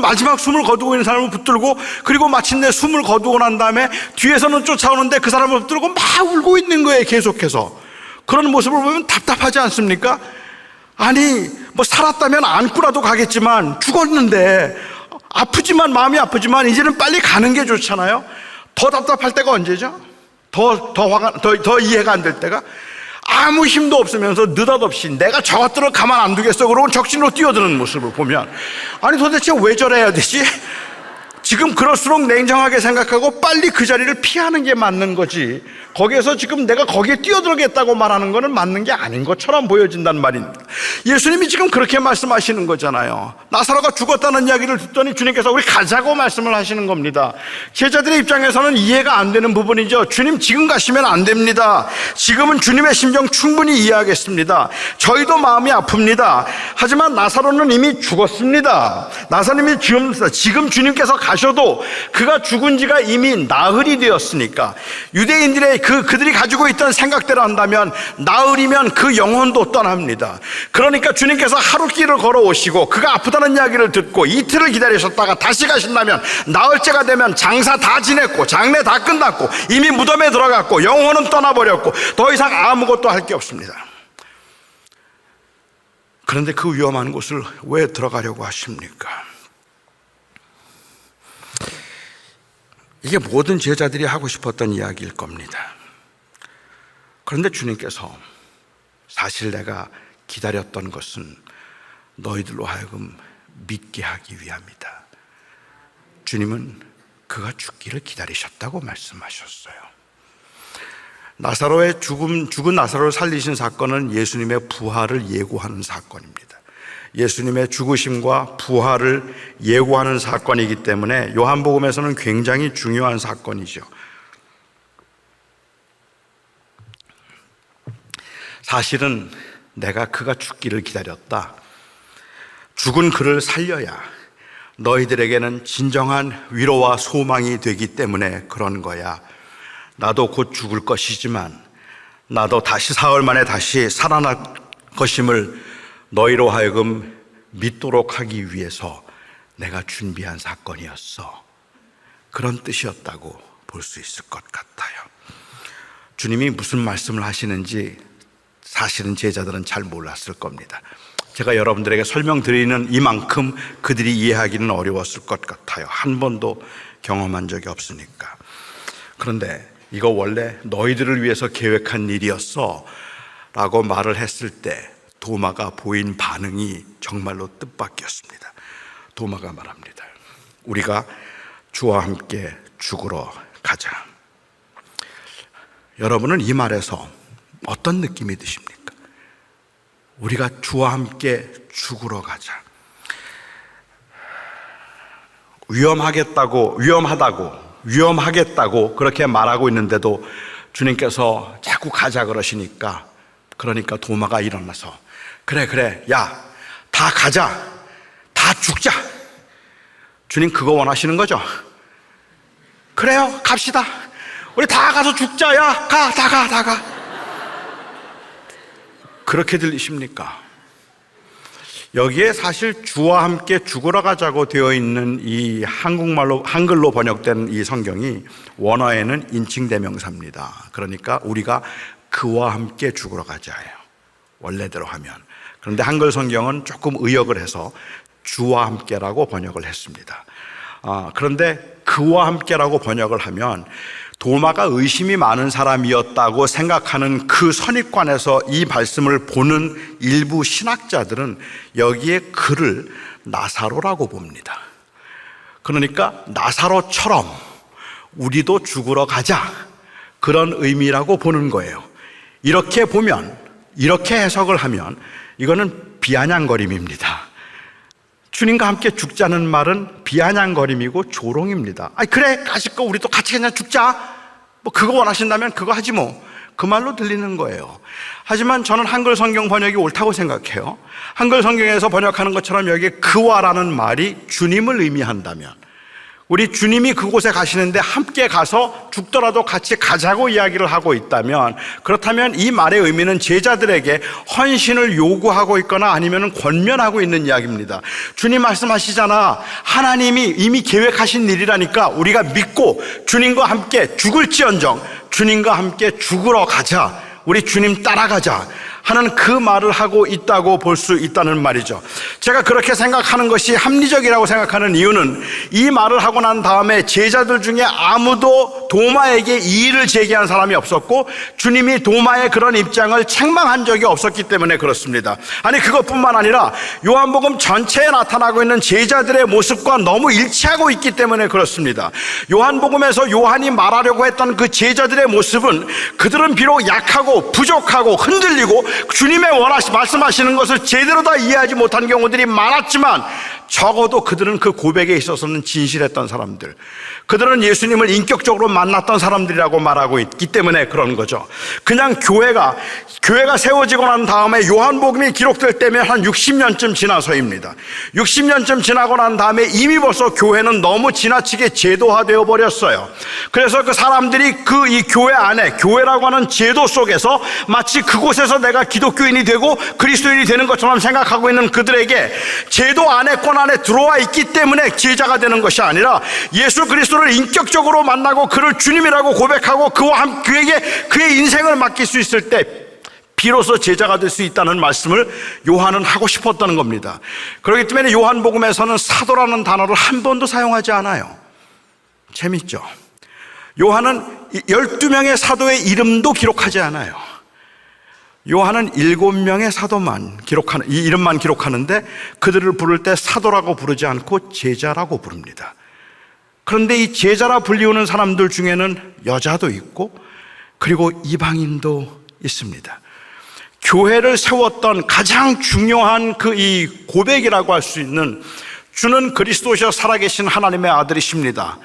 마지막 숨을 거두고 있는 사람을 붙들고, 그리고 마침내 숨을 거두고 난 다음에 뒤에서는 쫓아오는데 그 사람을 붙들고 막 울고 있는 거예요, 계속해서. 그런 모습을 보면 답답하지 않습니까? 아니, 뭐 살았다면 안고라도 가겠지만 죽었는데 아프지만, 마음이 아프지만 이제는 빨리 가는 게 좋잖아요. 더 답답할 때가 언제죠? 더 이해가 안 될 때가, 아무 힘도 없으면서 느닷없이 내가 저것들을 가만 안 두겠어 그러고 적진으로 뛰어드는 모습을 보면, 아니 도대체 왜 저래야 되지? 지금 그럴수록 냉정하게 생각하고 빨리 그 자리를 피하는 게 맞는 거지, 거기에서 지금 내가 거기에 뛰어들겠다고 말하는 거는 맞는 게 아닌 것처럼 보여진단 말입니다. 예수님이 지금 그렇게 말씀하시는 거잖아요. 나사로가 죽었다는 이야기를 듣더니 주님께서 우리 가자고 말씀을 하시는 겁니다. 제자들의 입장에서는 이해가 안 되는 부분이죠. 주님 지금 가시면 안 됩니다. 지금은 주님의 심정 충분히 이해하겠습니다. 저희도 마음이 아픕니다. 하지만 나사로는 이미 죽었습니다. 나사로님이 지금 주님께서 가셔도 그가 죽은 지가 이미 나흘이 되었으니까, 유대인들의 그들이 가지고 있던 생각대로 한다면 나흘이면 그 영혼도 떠납니다. 그러니까 주님께서 하루 길을 걸어오시고 그가 아프다는 이야기를 듣고 이틀을 기다리셨다가 다시 가신다면 나흘째가 되면 장사 다 지냈고 장례 다 끝났고 이미 무덤에 들어갔고 영혼은 떠나버렸고 더 이상 아무것도 할 게 없습니다. 그런데 그 위험한 곳을 왜 들어가려고 하십니까? 이게 모든 제자들이 하고 싶었던 이야기일 겁니다. 그런데 주님께서 사실 내가 기다렸던 것은 너희들로 하여금 믿게 하기 위함이다. 주님은 그가 죽기를 기다리셨다고 말씀하셨어요. 나사로의 죽은 나사로를 살리신 사건은 예수님의 부활을 예고하는 사건입니다. 예수님의 죽으심과 부활을 예고하는 사건이기 때문에 요한복음에서는 굉장히 중요한 사건이죠. 사실은 내가 그가 죽기를 기다렸다. 죽은 그를 살려야 너희들에게는 진정한 위로와 소망이 되기 때문에 그런 거야. 나도 곧 죽을 것이지만 나도 다시 사흘 만에 다시 살아날 것임을 너희로 하여금 믿도록 하기 위해서 내가 준비한 사건이었어. 그런 뜻이었다고 볼 수 있을 것 같아요. 주님이 무슨 말씀을 하시는지 사실은 제자들은 잘 몰랐을 겁니다. 제가 여러분들에게 설명드리는 이만큼 그들이 이해하기는 어려웠을 것 같아요. 한 번도 경험한 적이 없으니까. 그런데 이거 원래 너희들을 위해서 계획한 일이었어 라고 말을 했을 때 도마가 보인 반응이 정말로 뜻밖이었습니다. 도마가 말합니다. 우리가 주와 함께 죽으러 가자. 여러분은 이 말에서 어떤 느낌이 드십니까? 우리가 주와 함께 죽으러 가자. 위험하겠다고 그렇게 말하고 있는데도 주님께서 자꾸 가자 그러시니까, 그러니까 도마가 일어나서 그래 야, 다 가자, 다 죽자. 주님 그거 원하시는 거죠? 그래요, 갑시다. 우리 다 가서 죽자. 야, 다 가. 그렇게 들리십니까? 여기에 사실 주와 함께 죽으러 가자고 되어 있는 이 한글로 번역된 이 성경이 원어에는 인칭대명사입니다. 그러니까 우리가 그와 함께 죽으러 가자예요, 원래대로 하면. 그런데 한글 성경은 조금 의역을 해서 주와 함께라고 번역을 했습니다. 그런데 그와 함께라고 번역을 하면 도마가 의심이 많은 사람이었다고 생각하는 그 선입관에서 이 말씀을 보는 일부 신학자들은 여기에 그를 나사로라고 봅니다. 그러니까 나사로처럼 우리도 죽으러 가자, 그런 의미라고 보는 거예요. 이렇게 보면, 이렇게 해석을 하면 이거는 비아냥거림입니다. 주님과 함께 죽자는 말은 비아냥거림이고 조롱입니다. 그래, 가실 거 우리도 같이 그냥 죽자, 뭐 그거 원하신다면 그거 하지 뭐, 그 말로 들리는 거예요. 하지만 저는 한글 성경 번역이 옳다고 생각해요. 한글 성경에서 번역하는 것처럼 여기에 그와라는 말이 주님을 의미한다면, 우리 주님이 그곳에 가시는데 함께 가서 죽더라도 같이 가자고 이야기를 하고 있다면, 그렇다면 이 말의 의미는 제자들에게 헌신을 요구하고 있거나 아니면 권면하고 있는 이야기입니다. 주님 말씀하시잖아, 하나님이 이미 계획하신 일이라니까 우리가 믿고 주님과 함께 죽을지언정 주님과 함께 죽으러 가자, 우리 주님 따라가자 하는 그 말을 하고 있다고 볼 수 있다는 말이죠. 제가 그렇게 생각하는 것이 합리적이라고 생각하는 이유는 이 말을 하고 난 다음에 제자들 중에 아무도 도마에게 이의를 제기한 사람이 없었고 주님이 도마의 그런 입장을 책망한 적이 없었기 때문에 그렇습니다. 아니, 그것뿐만 아니라 요한복음 전체에 나타나고 있는 제자들의 모습과 너무 일치하고 있기 때문에 그렇습니다. 요한복음에서 요한이 말하려고 했던 그 제자들의 모습은 그들은 비록 약하고 부족하고 흔들리고 주님의 말씀하시는 것을 제대로 다 이해하지 못한 경우들이 많았지만 적어도 그들은 그 고백에 있어서는 진실했던 사람들, 그들은 예수님을 인격적으로 만났던 사람들이라고 말하고 있기 때문에 그런 거죠. 그냥 교회가 세워지고 난 다음에 요한복음이 기록될 때면 한 60년쯤 지나서입니다. 60년쯤 지나고 난 다음에 이미 벌써 교회는 너무 지나치게 제도화되어 버렸어요. 그래서 그 사람들이 이 교회 안에, 교회라고 하는 제도 속에서 마치 그곳에서 내가 기독교인이 되고 그리스도인이 되는 것처럼 생각하고 있는 그들에게 제도 안에, 권 안에 들어와 있기 때문에 제자가 되는 것이 아니라 예수 그리스도를 인격적으로 만나고 그를 주님이라고 고백하고 그에게 그의 인생을 맡길 수 있을 때 비로소 제자가 될 수 있다는 말씀을 요한은 하고 싶었다는 겁니다. 그렇기 때문에 요한복음에서는 사도라는 단어를 한 번도 사용하지 않아요. 재밌죠? 요한은 12명의 사도의 이름도 기록하지 않아요. 요한은 7명의 사도만 이 이름만 기록하는데 그들을 부를 때 사도라고 부르지 않고 제자라고 부릅니다. 그런데 이 제자라 불리우는 사람들 중에는 여자도 있고 그리고 이방인도 있습니다. 교회를 세웠던 가장 중요한 이 고백이라고 할 수 있는 주는 그리스도시여 살아계신 하나님의 아들이십니다.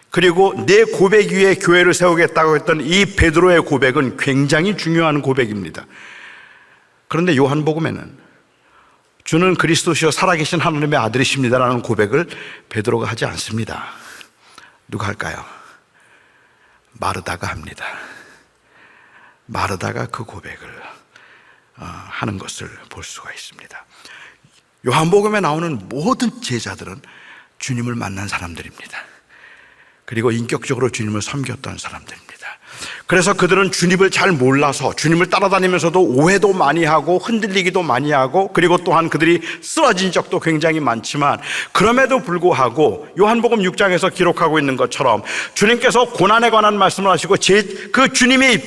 그리고 내 고백 위에 교회를 세우겠다고 했던 이 베드로의 고백은 굉장히 중요한 고백입니다. 그런데 요한복음에는 주는 그리스도시여 살아계신 하나님의 아들이십니다라는 고백을 베드로가 하지 않습니다. 누가 할까요? 마르다가 합니다. 마르다가 그 고백을 하는 것을 볼 수가 있습니다. 요한복음에 나오는 모든 제자들은 주님을 만난 사람들입니다. 그리고 인격적으로 주님을 섬겼던 사람들입니다. 그래서 그들은 주님을 잘 몰라서 주님을 따라다니면서도 오해도 많이 하고 흔들리기도 많이 하고 그리고 또한 그들이 쓰러진 적도 굉장히 많지만 그럼에도 불구하고 요한복음 6장에서 기록하고 있는 것처럼 주님께서 고난에 관한 말씀을 하시고 그 주님이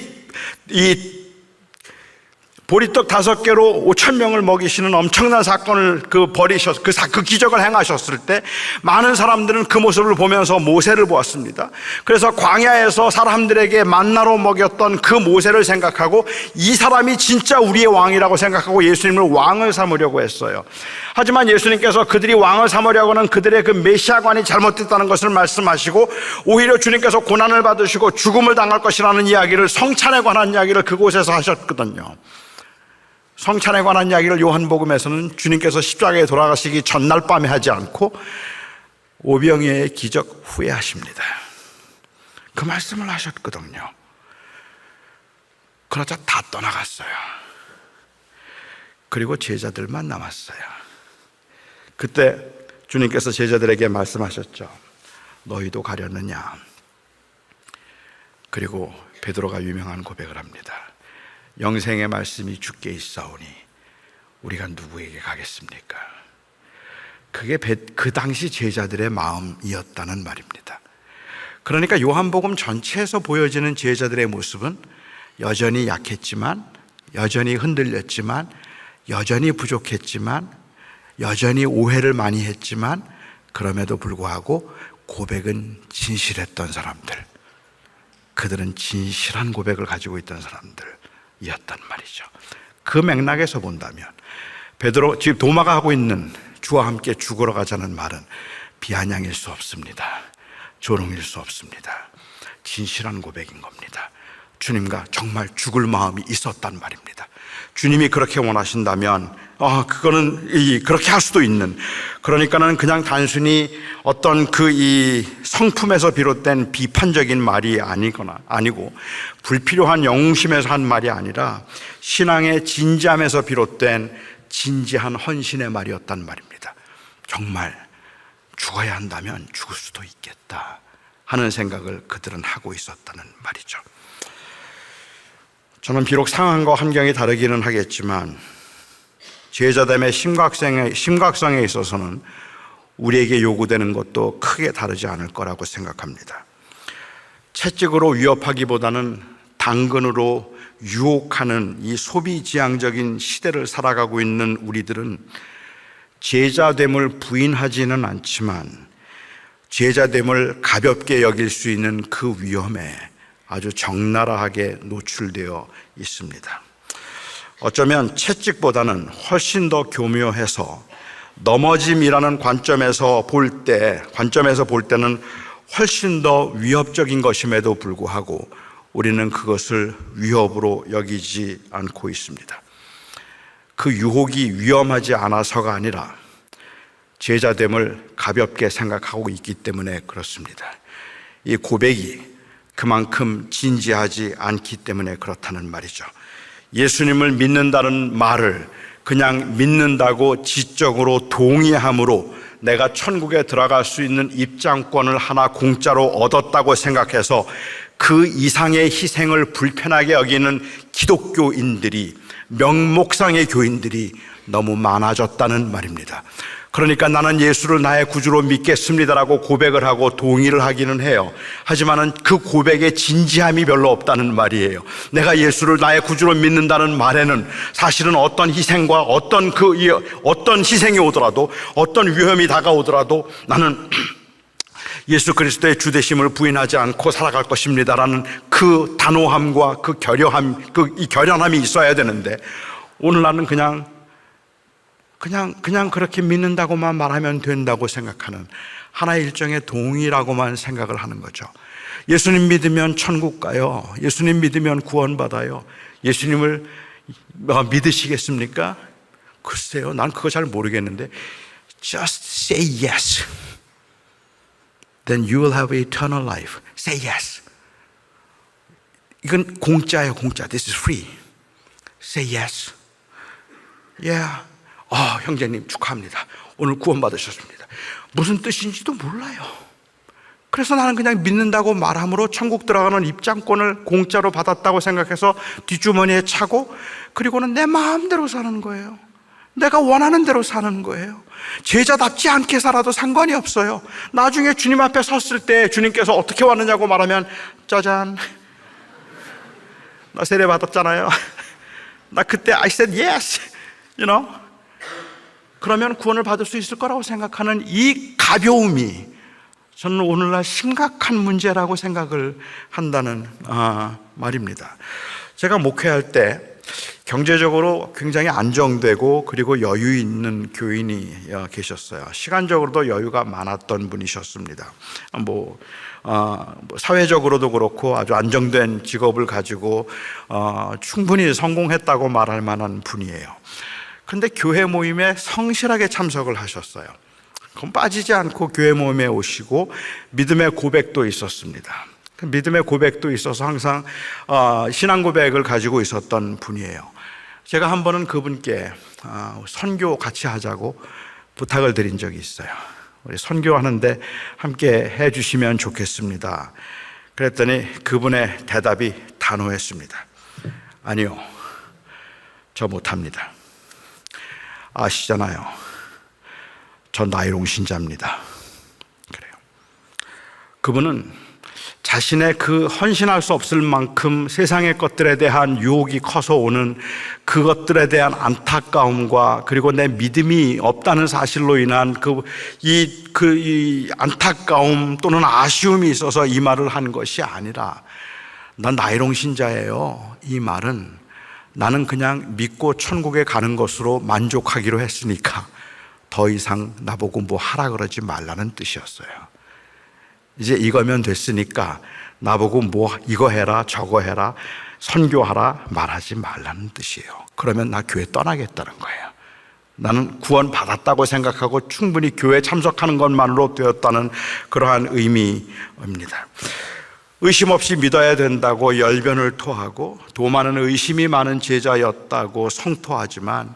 이 보리떡 5개로 5,000명을 먹이시는 엄청난 사건을 그 기적을 행하셨을 때 많은 사람들은 그 모습을 보면서 모세를 보았습니다. 그래서 광야에서 사람들에게 만나로 먹였던 그 모세를 생각하고 이 사람이 진짜 우리의 왕이라고 생각하고 예수님을 왕을 삼으려고 했어요. 하지만 예수님께서 그들이 왕을 삼으려고 하는 그들의 그 메시아관이 잘못됐다는 것을 말씀하시고 오히려 주님께서 고난을 받으시고 죽음을 당할 것이라는 이야기를, 성찬에 관한 이야기를 그곳에서 하셨거든요. 성찬에 관한 이야기를 요한복음에서는 주님께서 십자가에 돌아가시기 전날 밤에 하지 않고 오병이어의 기적 후에 하십니다. 그 말씀을 하셨거든요. 그러자 다 떠나갔어요. 그리고 제자들만 남았어요. 그때 주님께서 제자들에게 말씀하셨죠. 너희도 가렸느냐? 그리고 베드로가 유명한 고백을 합니다. 영생의 말씀이 주께 있사오니 우리가 누구에게 가겠습니까? 그게 그 당시 제자들의 마음이었다는 말입니다. 그러니까 요한복음 전체에서 보여지는 제자들의 모습은 여전히 약했지만, 여전히 흔들렸지만, 여전히 부족했지만, 여전히 오해를 많이 했지만 그럼에도 불구하고 고백은 진실했던 사람들, 그들은 진실한 고백을 가지고 있던 사람들이었단 말이죠. 그 맥락에서 본다면 베드로, 지금 도마가 하고 있는 주와 함께 죽으러 가자는 말은 비아냥일 수 없습니다. 조롱일 수 없습니다. 진실한 고백인 겁니다. 주님과 정말 죽을 마음이 있었단 말입니다. 주님이 그렇게 원하신다면 그거는 그렇게 할 수도 있는, 그러니까는 그냥 단순히 어떤 이 성품에서 비롯된 비판적인 말이 아니고 불필요한 영웅심에서 한 말이 아니라 신앙의 진지함에서 비롯된 진지한 헌신의 말이었단 말입니다. 정말 죽어야 한다면 죽을 수도 있겠다 하는 생각을 그들은 하고 있었다는 말이죠. 저는 비록 상황과 환경이 다르기는 하겠지만 제자됨의 심각성에 있어서는 우리에게 요구되는 것도 크게 다르지 않을 거라고 생각합니다. 채찍으로 위협하기보다는 당근으로 유혹하는 이 소비지향적인 시대를 살아가고 있는 우리들은 제자됨을 부인하지는 않지만 제자됨을 가볍게 여길 수 있는 그 위험에 아주 적나라하게 노출되어 있습니다. 어쩌면 채찍보다는 훨씬 더 교묘해서 넘어짐이라는 관점에서 볼 때는 훨씬 더 위협적인 것임에도 불구하고 우리는 그것을 위협으로 여기지 않고 있습니다. 그 유혹이 위험하지 않아서가 아니라 제자됨을 가볍게 생각하고 있기 때문에 그렇습니다. 이 고백이 그만큼 진지하지 않기 때문에 그렇다는 말이죠. 예수님을 믿는다는 말을 그냥 믿는다고 지적으로 동의함으로 내가 천국에 들어갈 수 있는 입장권을 하나 공짜로 얻었다고 생각해서 그 이상의 희생을 불편하게 여기는 기독교인들이, 명목상의 교인들이 너무 많아졌다는 말입니다. 그러니까 나는 예수를 나의 구주로 믿겠습니다라고 고백을 하고 동의를 하기는 해요. 하지만은 그 고백에 진지함이 별로 없다는 말이에요. 내가 예수를 나의 구주로 믿는다는 말에는 사실은 어떤 희생과 어떤 희생이 오더라도, 어떤 위험이 다가오더라도 나는 예수 그리스도의 주되심을 부인하지 않고 살아갈 것입니다라는 그 단호함과 그 결연함이 있어야 되는데, 오늘 나는 그냥 그렇게 믿는다고만 말하면 된다고 생각하는 하나의 일종의 동의라고만 생각을 하는 거죠. 예수님 믿으면 천국 가요. 예수님 믿으면 구원받아요. 예수님을 믿으시겠습니까? 글쎄요, 난 그거 잘 모르겠는데 Just say yes. Then you will have eternal life. Say yes. 이건 공짜예요, 공짜. This is free. Say yes. Yeah. 형제님 축하합니다. 오늘 구원받으셨습니다. 무슨 뜻인지도 몰라요. 그래서 나는 그냥 믿는다고 말함으로 천국 들어가는 입장권을 공짜로 받았다고 생각해서 뒷주머니에 차고, 그리고는 내 마음대로 사는 거예요. 내가 원하는 대로 사는 거예요. 제자답지 않게 살아도 상관이 없어요. 나중에 주님 앞에 섰을 때 주님께서 어떻게 왔느냐고 말하면 짜잔, 나 세례 받았잖아요. 나 그때 I said yes. 그러면 구원을 받을 수 있을 거라고 생각하는 이 가벼움이 저는 오늘날 심각한 문제라고 생각을 한다는 말입니다. 제가 목회할 때 경제적으로 굉장히 안정되고 그리고 여유 있는 교인이 계셨어요. 시간적으로도 여유가 많았던 분이셨습니다. 사회적으로도 그렇고 아주 안정된 직업을 가지고 충분히 성공했다고 말할 만한 분이에요. 근데 교회 모임에 성실하게 참석을 하셨어요. 그럼 빠지지 않고 교회 모임에 오시고 믿음의 고백도 있었습니다. 믿음의 고백도 있어서 항상 신앙 고백을 가지고 있었던 분이에요. 제가 한 번은 그분께 선교 같이 하자고 부탁을 드린 적이 있어요. 우리 선교하는데 함께 해주시면 좋겠습니다. 그랬더니 그분의 대답이 단호했습니다. 아니요, 저 못합니다. 아시잖아요. 저 나이롱 신자입니다. 그래요. 그분은 자신의 그 헌신할 수 없을 만큼 세상의 것들에 대한 유혹이 커서 오는 그것들에 대한 안타까움과 그리고 내 믿음이 없다는 사실로 인한 이 안타까움 또는 아쉬움이 있어서 이 말을 한 것이 아니라, 난 나이롱 신자예요. 이 말은 나는 그냥 믿고 천국에 가는 것으로 만족하기로 했으니까 더 이상 나보고 뭐 하라 그러지 말라는 뜻이었어요. 이제 이거면 됐으니까 나보고 뭐 이거 해라 저거 해라 선교하라 말하지 말라는 뜻이에요. 그러면 나 교회 떠나겠다는 거예요. 나는 구원 받았다고 생각하고 충분히 교회 참석하는 것만으로 되었다는 그러한 의미입니다. 의심 없이 믿어야 된다고 열변을 토하고 도마는 의심이 많은 제자였다고 성토하지만,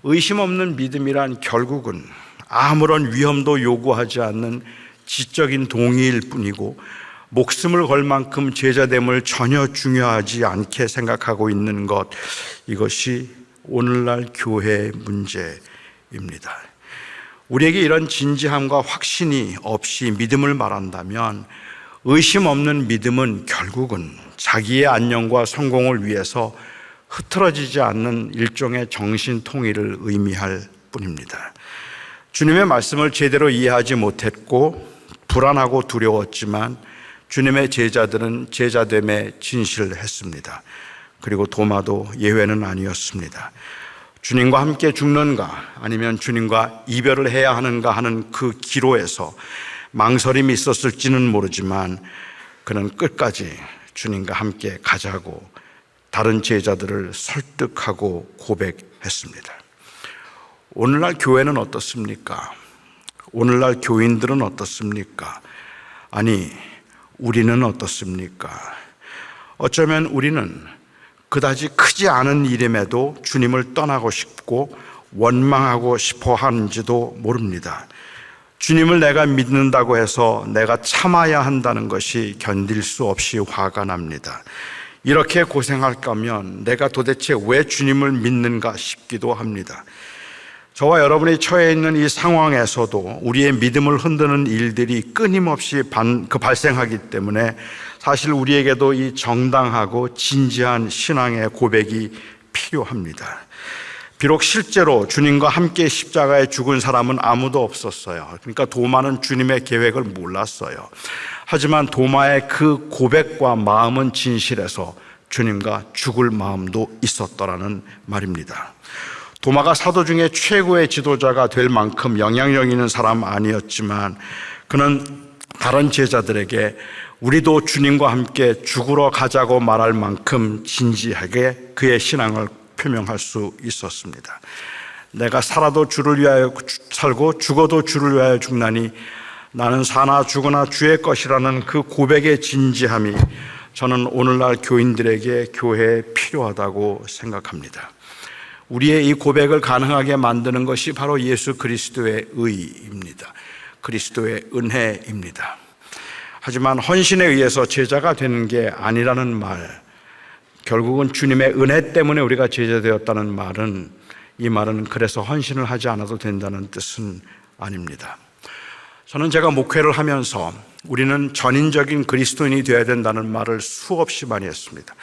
의심 없는 믿음이란 결국은 아무런 위험도 요구하지 않는 지적인 동의일 뿐이고 목숨을 걸 만큼 제자됨을 전혀 중요하지 않게 생각하고 있는 것, 이것이 오늘날 교회의 문제입니다. 우리에게 이런 진지함과 확신이 없이 믿음을 말한다면 의심 없는 믿음은 결국은 자기의 안녕과 성공을 위해서 흐트러지지 않는 일종의 정신 통일을 의미할 뿐입니다. 주님의 말씀을 제대로 이해하지 못했고 불안하고 두려웠지만 주님의 제자들은 제자됨에 진실했습니다. 그리고 도마도 예외는 아니었습니다. 주님과 함께 죽는가 아니면 주님과 이별을 해야 하는가 하는 그 기로에서 망설임이 있었을지는 모르지만 그는 끝까지 주님과 함께 가자고 다른 제자들을 설득하고 고백했습니다. 오늘날 교회는 어떻습니까? 오늘날 교인들은 어떻습니까? 아니, 우리는 어떻습니까? 어쩌면 우리는 그다지 크지 않은 일임에도 주님을 떠나고 싶고 원망하고 싶어 하는지도 모릅니다. 주님을 내가 믿는다고 해서 내가 참아야 한다는 것이 견딜 수 없이 화가 납니다. 이렇게 고생할 거면 내가 도대체 왜 주님을 믿는가 싶기도 합니다. 저와 여러분이 처해 있는 이 상황에서도 우리의 믿음을 흔드는 일들이 끊임없이 발생하기 때문에 사실 우리에게도 이 정당하고 진지한 신앙의 고백이 필요합니다. 비록 실제로 주님과 함께 십자가에 죽은 사람은 아무도 없었어요. 그러니까 도마는 주님의 계획을 몰랐어요. 하지만 도마의 그 고백과 마음은 진실해서 주님과 죽을 마음도 있었더라는 말입니다. 도마가 사도 중에 최고의 지도자가 될 만큼 영향력 있는 사람 아니었지만 그는 다른 제자들에게 우리도 주님과 함께 죽으러 가자고 말할 만큼 진지하게 그의 신앙을 표명할 수 있었습니다. 내가 살아도 주를 위하여 살고 죽어도 주를 위하여 죽나니 나는 사나 죽으나 주의 것이라는 그 고백의 진지함이 저는 오늘날 교인들에게 교회에 필요하다고 생각합니다. 우리의 이 고백을 가능하게 만드는 것이 바로 예수 그리스도의 의입니다. 그리스도의 은혜입니다. 하지만 헌신에 의해서 제자가 되는 게 아니라는 말, 결국은 주님의 은혜 때문에 우리가 제자 되었다는 말은, 이 말은 그래서 헌신을 하지 않아도 된다는 뜻은 아닙니다. 저는 제가 목회를 하면서 우리는 전인적인 그리스도인이 되어야 된다는 말을 수없이 많이 했습니다.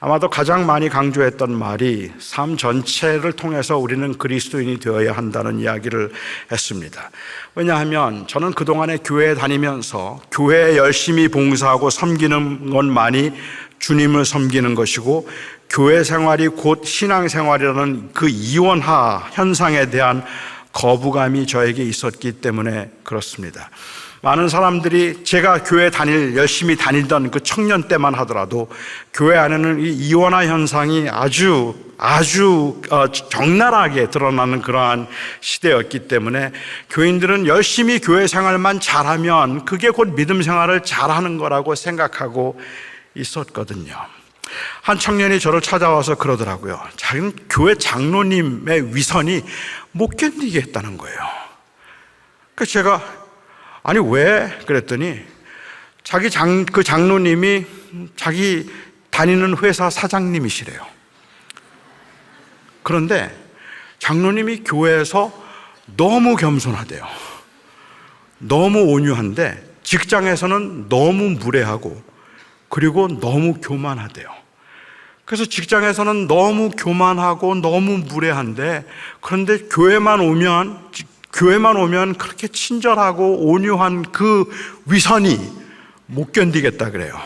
아마도 가장 많이 강조했던 말이 삶 전체를 통해서 우리는 그리스도인이 되어야 한다는 이야기를 했습니다. 왜냐하면 저는 그동안에 교회에 다니면서 교회에 열심히 봉사하고 섬기는 것만이 주님을 섬기는 것이고 교회 생활이 곧 신앙생활이라는 그 이원화 현상에 대한 거부감이 저에게 있었기 때문에 그렇습니다. 많은 사람들이 제가 교회 열심히 다니던 그 청년 때만 하더라도 교회 안에는 이 이원화 현상이 아주 적나라하게 드러나는 그러한 시대였기 때문에 교인들은 열심히 교회 생활만 잘하면 그게 곧 믿음 생활을 잘하는 거라고 생각하고 있었거든요. 한 청년이 저를 찾아와서 그러더라고요. 자기는 교회 장로님의 위선이 못 견디겠다는 거예요. 그래서 제가 아니 왜? 그랬더니 그 장로님이 자기 다니는 회사 사장님이시래요. 그런데 장로님이 교회에서 너무 겸손하대요. 너무 온유한데 직장에서는 너무 무례하고 그리고 너무 교만하대요. 그래서 직장에서는 너무 교만하고 너무 무례한데 그런데 교회만 오면 그렇게 친절하고 온유한 그 위선이 못 견디겠다 그래요.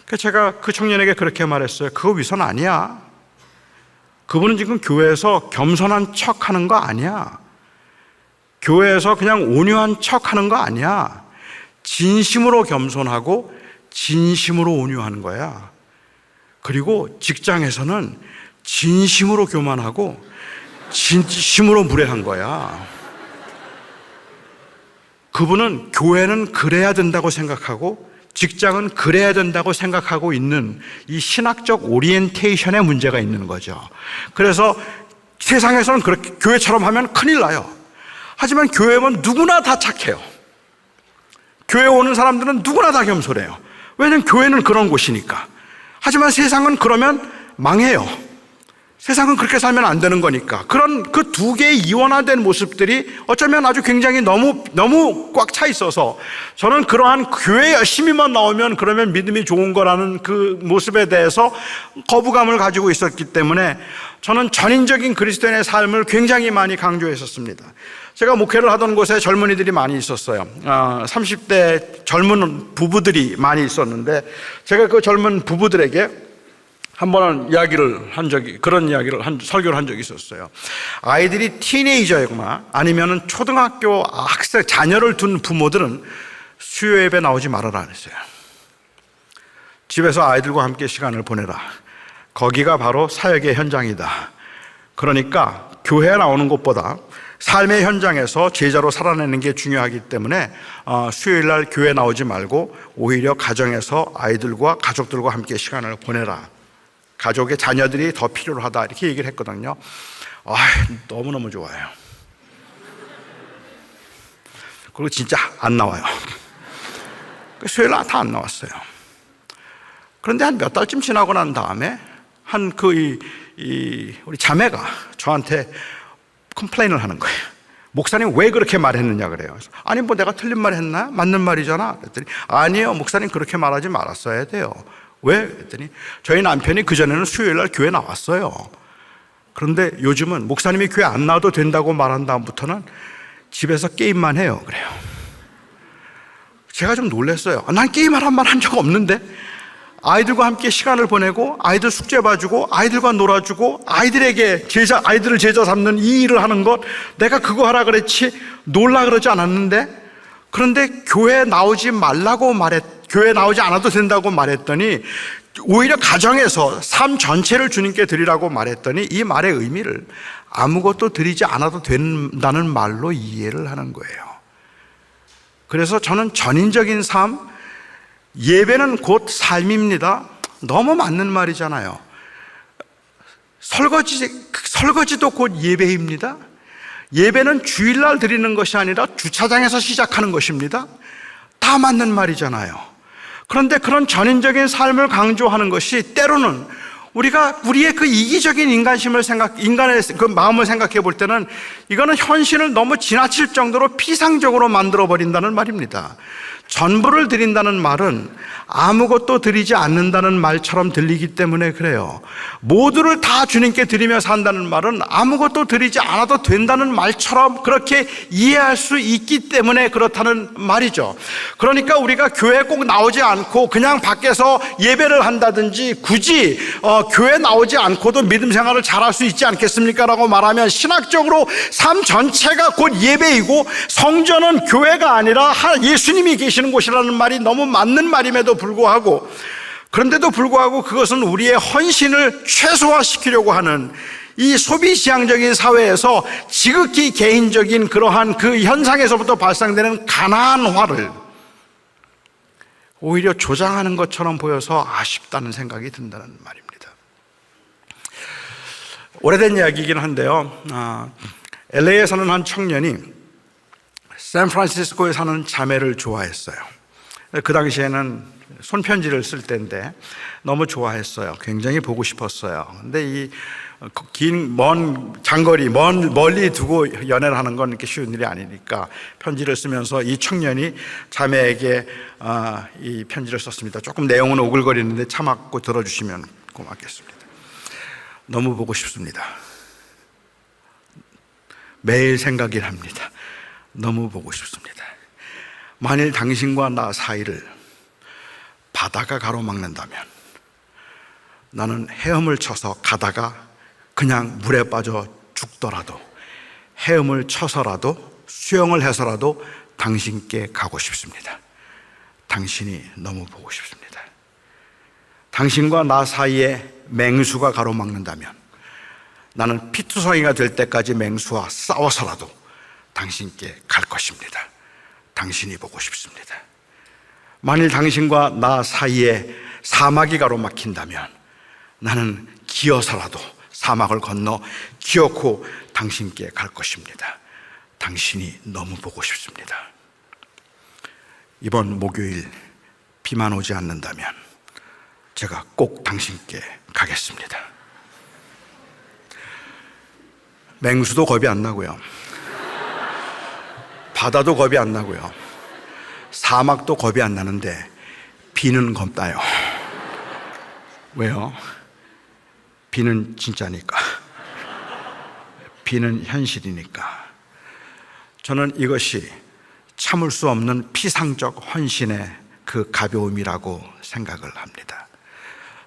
그래서 제가 그 청년에게 그렇게 말했어요. 그거 위선 아니야. 그분은 지금 교회에서 겸손한 척 하는 거 아니야. 교회에서 그냥 온유한 척 하는 거 아니야. 진심으로 겸손하고 진심으로 온유하는 거야. 그리고 직장에서는 진심으로 교만하고 진심으로 무례한 거야. 그분은 교회는 그래야 된다고 생각하고 직장은 그래야 된다고 생각하고 있는 이 신학적 오리엔테이션에 문제가 있는 거죠. 그래서 세상에서는 그렇게 교회처럼 하면 큰일 나요. 하지만 교회면 누구나 다 착해요. 교회 오는 사람들은 누구나 다 겸손해요. 왜냐하면 교회는 그런 곳이니까. 하지만 세상은 그러면 망해요. 세상은 그렇게 살면 안 되는 거니까. 그런 그 두 개의 이원화된 모습들이 어쩌면 아주 굉장히 너무 꽉 차 있어서 저는 그러한 교회 열심히만 나오면 그러면 믿음이 좋은 거라는 그 모습에 대해서 거부감을 가지고 있었기 때문에 저는 전인적인 그리스도인의 삶을 굉장히 많이 강조했었습니다. 제가 목회를 하던 곳에 젊은이들이 많이 있었어요. 30대 젊은 부부들이 많이 있었는데 제가 그 젊은 부부들에게 한 번은 설교를 한 적이 있었어요. 아이들이 티네이저거나 아니면은 초등학교 학생, 자녀를 둔 부모들은 수요 예배 나오지 말아라 그랬어요. 집에서 아이들과 함께 시간을 보내라. 거기가 바로 사역의 현장이다. 그러니까 교회에 나오는 것보다 삶의 현장에서 제자로 살아내는 게 중요하기 때문에 수요일 날 교회 나오지 말고 오히려 가정에서 아이들과 가족들과 함께 시간을 보내라. 가족의 자녀들이 더 필요로 하다 이렇게 얘기를 했거든요. 너무너무 좋아요. 그리고 진짜 안 나와요. 수요일 날 다 안 나왔어요. 그런데 한 몇 달쯤 지나고 난 다음에 우리 자매가 저한테 컴플레인을 하는 거예요. 목사님 왜 그렇게 말했느냐 그래요. 아니 뭐 내가 틀린 말 했나? 맞는 말이잖아. 그랬더니 아니에요. 목사님 그렇게 말하지 말았어야 돼요. 왜? 그랬더니 저희 남편이 그전에는 수요일 날 교회 나왔어요. 그런데 요즘은 목사님이 교회 안 나와도 된다고 말한 다음부터는 집에서 게임만 해요. 그래요. 제가 좀 놀랐어요. 난 게임하란 말 한 적 없는데 아이들과 함께 시간을 보내고 아이들 숙제 봐주고 아이들과 놀아주고 아이들을 제자 삼는 이 일을 하는 것 내가 그거 하라 그랬지 놀라 그러지 않았는데 그런데 교회 나오지 않아도 된다고 말했더니 오히려 가정에서 삶 전체를 주님께 드리라고 말했더니 이 말의 의미를 아무것도 드리지 않아도 된다는 말로 이해를 하는 거예요. 그래서 저는 전인적인 삶, 예배는 곧 삶입니다. 너무 맞는 말이잖아요. 설거지도 곧 예배입니다. 예배는 주일날 드리는 것이 아니라 주차장에서 시작하는 것입니다. 다 맞는 말이잖아요. 그런데 그런 전인적인 삶을 강조하는 것이 때로는 우리의 그 이기적인 인간의 그 마음을 생각해 볼 때는 이거는 현실을 너무 지나칠 정도로 피상적으로 만들어 버린다는 말입니다. 전부를 드린다는 말은 아무것도 드리지 않는다는 말처럼 들리기 때문에 그래요. 모두를 다 주님께 드리며 산다는 말은 아무것도 드리지 않아도 된다는 말처럼 그렇게 이해할 수 있기 때문에 그렇다는 말이죠. 그러니까 우리가 교회에 꼭 나오지 않고 그냥 밖에서 예배를 한다든지 굳이 교회 나오지 않고도 믿음 생활을 잘할 수 있지 않겠습니까? 라고 말하면 신학적으로 삶 전체가 곧 예배이고 성전은 교회가 아니라 예수님이 계시는 곳이라는 말이 너무 맞는 말임에도 불구하고 그런데도 불구하고 그것은 우리의 헌신을 최소화시키려고 하는 이 소비지향적인 사회에서 지극히 개인적인 그러한 그 현상에서부터 발생되는 가난화를 오히려 조장하는 것처럼 보여서 아쉽다는 생각이 든다는 말입니다. 오래된 이야기이긴 한데요. LA에 사는 한 청년이 샌프란시스코에 사는 자매를 좋아했어요. 그 당시에는 손편지를 쓸 때인데 너무 좋아했어요. 굉장히 보고 싶었어요. 근데 이 먼 장거리, 멀리 두고 연애를 하는 건 이렇게 쉬운 일이 아니니까 편지를 쓰면서 이 청년이 자매에게 이 편지를 썼습니다. 조금 내용은 오글거리는데 참았고 들어주시면 고맙겠습니다. 너무 보고 싶습니다. 매일 생각이 납니다. 너무 보고 싶습니다. 만일 당신과 나 사이를 바다가 가로막는다면 나는 헤엄을 쳐서 가다가 그냥 물에 빠져 죽더라도 헤엄을 쳐서라도 수영을 해서라도 당신께 가고 싶습니다. 당신이 너무 보고 싶습니다. 당신과 나 사이에 맹수가 가로막는다면 나는 피투성이가 될 때까지 맹수와 싸워서라도 당신께 갈 것입니다. 당신이 보고 싶습니다. 만일 당신과 나 사이에 사막이 가로막힌다면 나는 기어서라도 사막을 건너 기어코 당신께 갈 것입니다. 당신이 너무 보고 싶습니다. 이번 목요일 비만 오지 않는다면 제가 꼭 당신께 가겠습니다. 맹수도 겁이 안 나고요. 바다도 겁이 안 나고요. 사막도 겁이 안 나는데 비는 겁나요. 왜요? 비는 진짜니까. 비는 현실이니까. 저는 이것이 참을 수 없는 피상적 헌신의 그 가벼움이라고 생각을 합니다.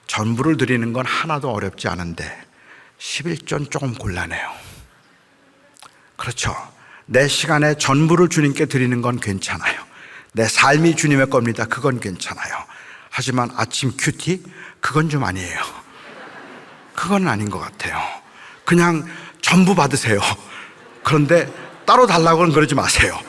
전부를 드리는 건 하나도 어렵지 않은데 11조는 조금 곤란해요. 그렇죠. 내 시간에 전부를 주님께 드리는 건 괜찮아요. 내 삶이 주님의 겁니다. 그건 괜찮아요. 하지만 아침 큐티? 그건 좀 아니에요. 그건 아닌 것 같아요. 그냥 전부 받으세요. 그런데 따로 달라고는 그러지 마세요.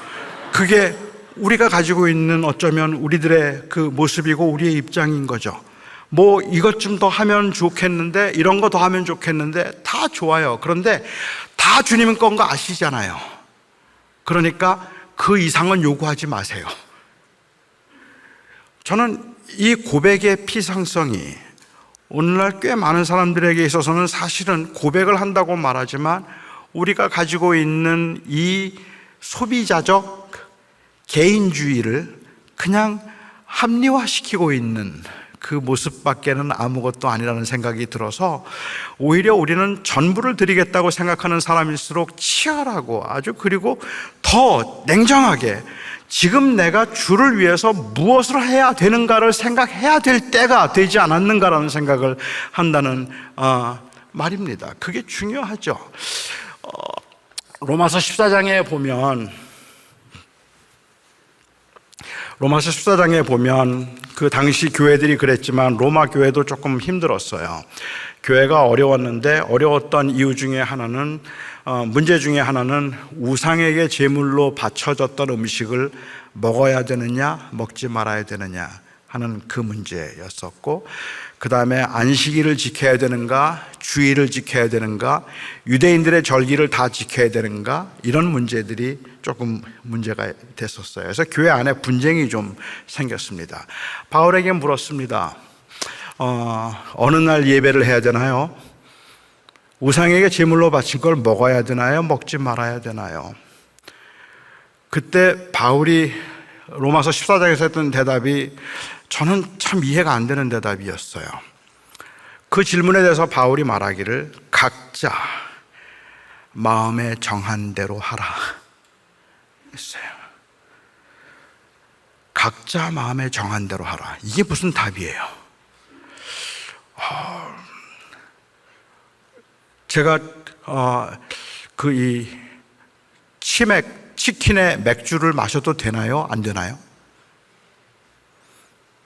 그게 우리가 가지고 있는 어쩌면 우리들의 그 모습이고 우리의 입장인 거죠. 뭐 이것 좀 더 하면 좋겠는데, 이런 거 더 하면 좋겠는데, 다 좋아요. 그런데 다 주님 건 거 아시잖아요. 그러니까 그 이상은 요구하지 마세요. 저는 이 고백의 피상성이 오늘날 꽤 많은 사람들에게 있어서는 사실은 고백을 한다고 말하지만 우리가 가지고 있는 이 소비자적 개인주의를 그냥 합리화시키고 있는 그 모습밖에는 아무것도 아니라는 생각이 들어서 오히려 우리는 전부를 드리겠다고 생각하는 사람일수록 치열하고 아주, 그리고 더 냉정하게 지금 내가 주를 위해서 무엇을 해야 되는가를 생각해야 될 때가 되지 않았는가라는 생각을 한다는 말입니다. 그게 중요하죠. 로마서 14장에 보면 그 당시 교회들이 그랬지만 로마 교회도 조금 힘들었어요. 교회가 어려웠는데 어려웠던 이유 중에 하나는, 문제 중에 하나는 우상에게 제물로 바쳐졌던 음식을 먹어야 되느냐 먹지 말아야 되느냐 하는 그 문제였었고, 그 다음에 안식일을 지켜야 되는가, 주일을 지켜야 되는가, 유대인들의 절기를 다 지켜야 되는가, 이런 문제들이 조금 문제가 됐었어요. 그래서 교회 안에 분쟁이 좀 생겼습니다. 바울에게 물었습니다. 어느 날 예배를 해야 되나요? 우상에게 제물로 바친 걸 먹어야 되나요? 먹지 말아야 되나요? 그때 바울이 로마서 14장에서 했던 대답이 저는 참 이해가 안 되는 대답이었어요. 그 질문에 대해서 바울이 말하기를 각자 마음에 정한 대로 하라 했어요. 각자 마음에 정한 대로 하라. 이게 무슨 답이에요? 제가 이 치킨에 맥주를 마셔도 되나요? 안 되나요?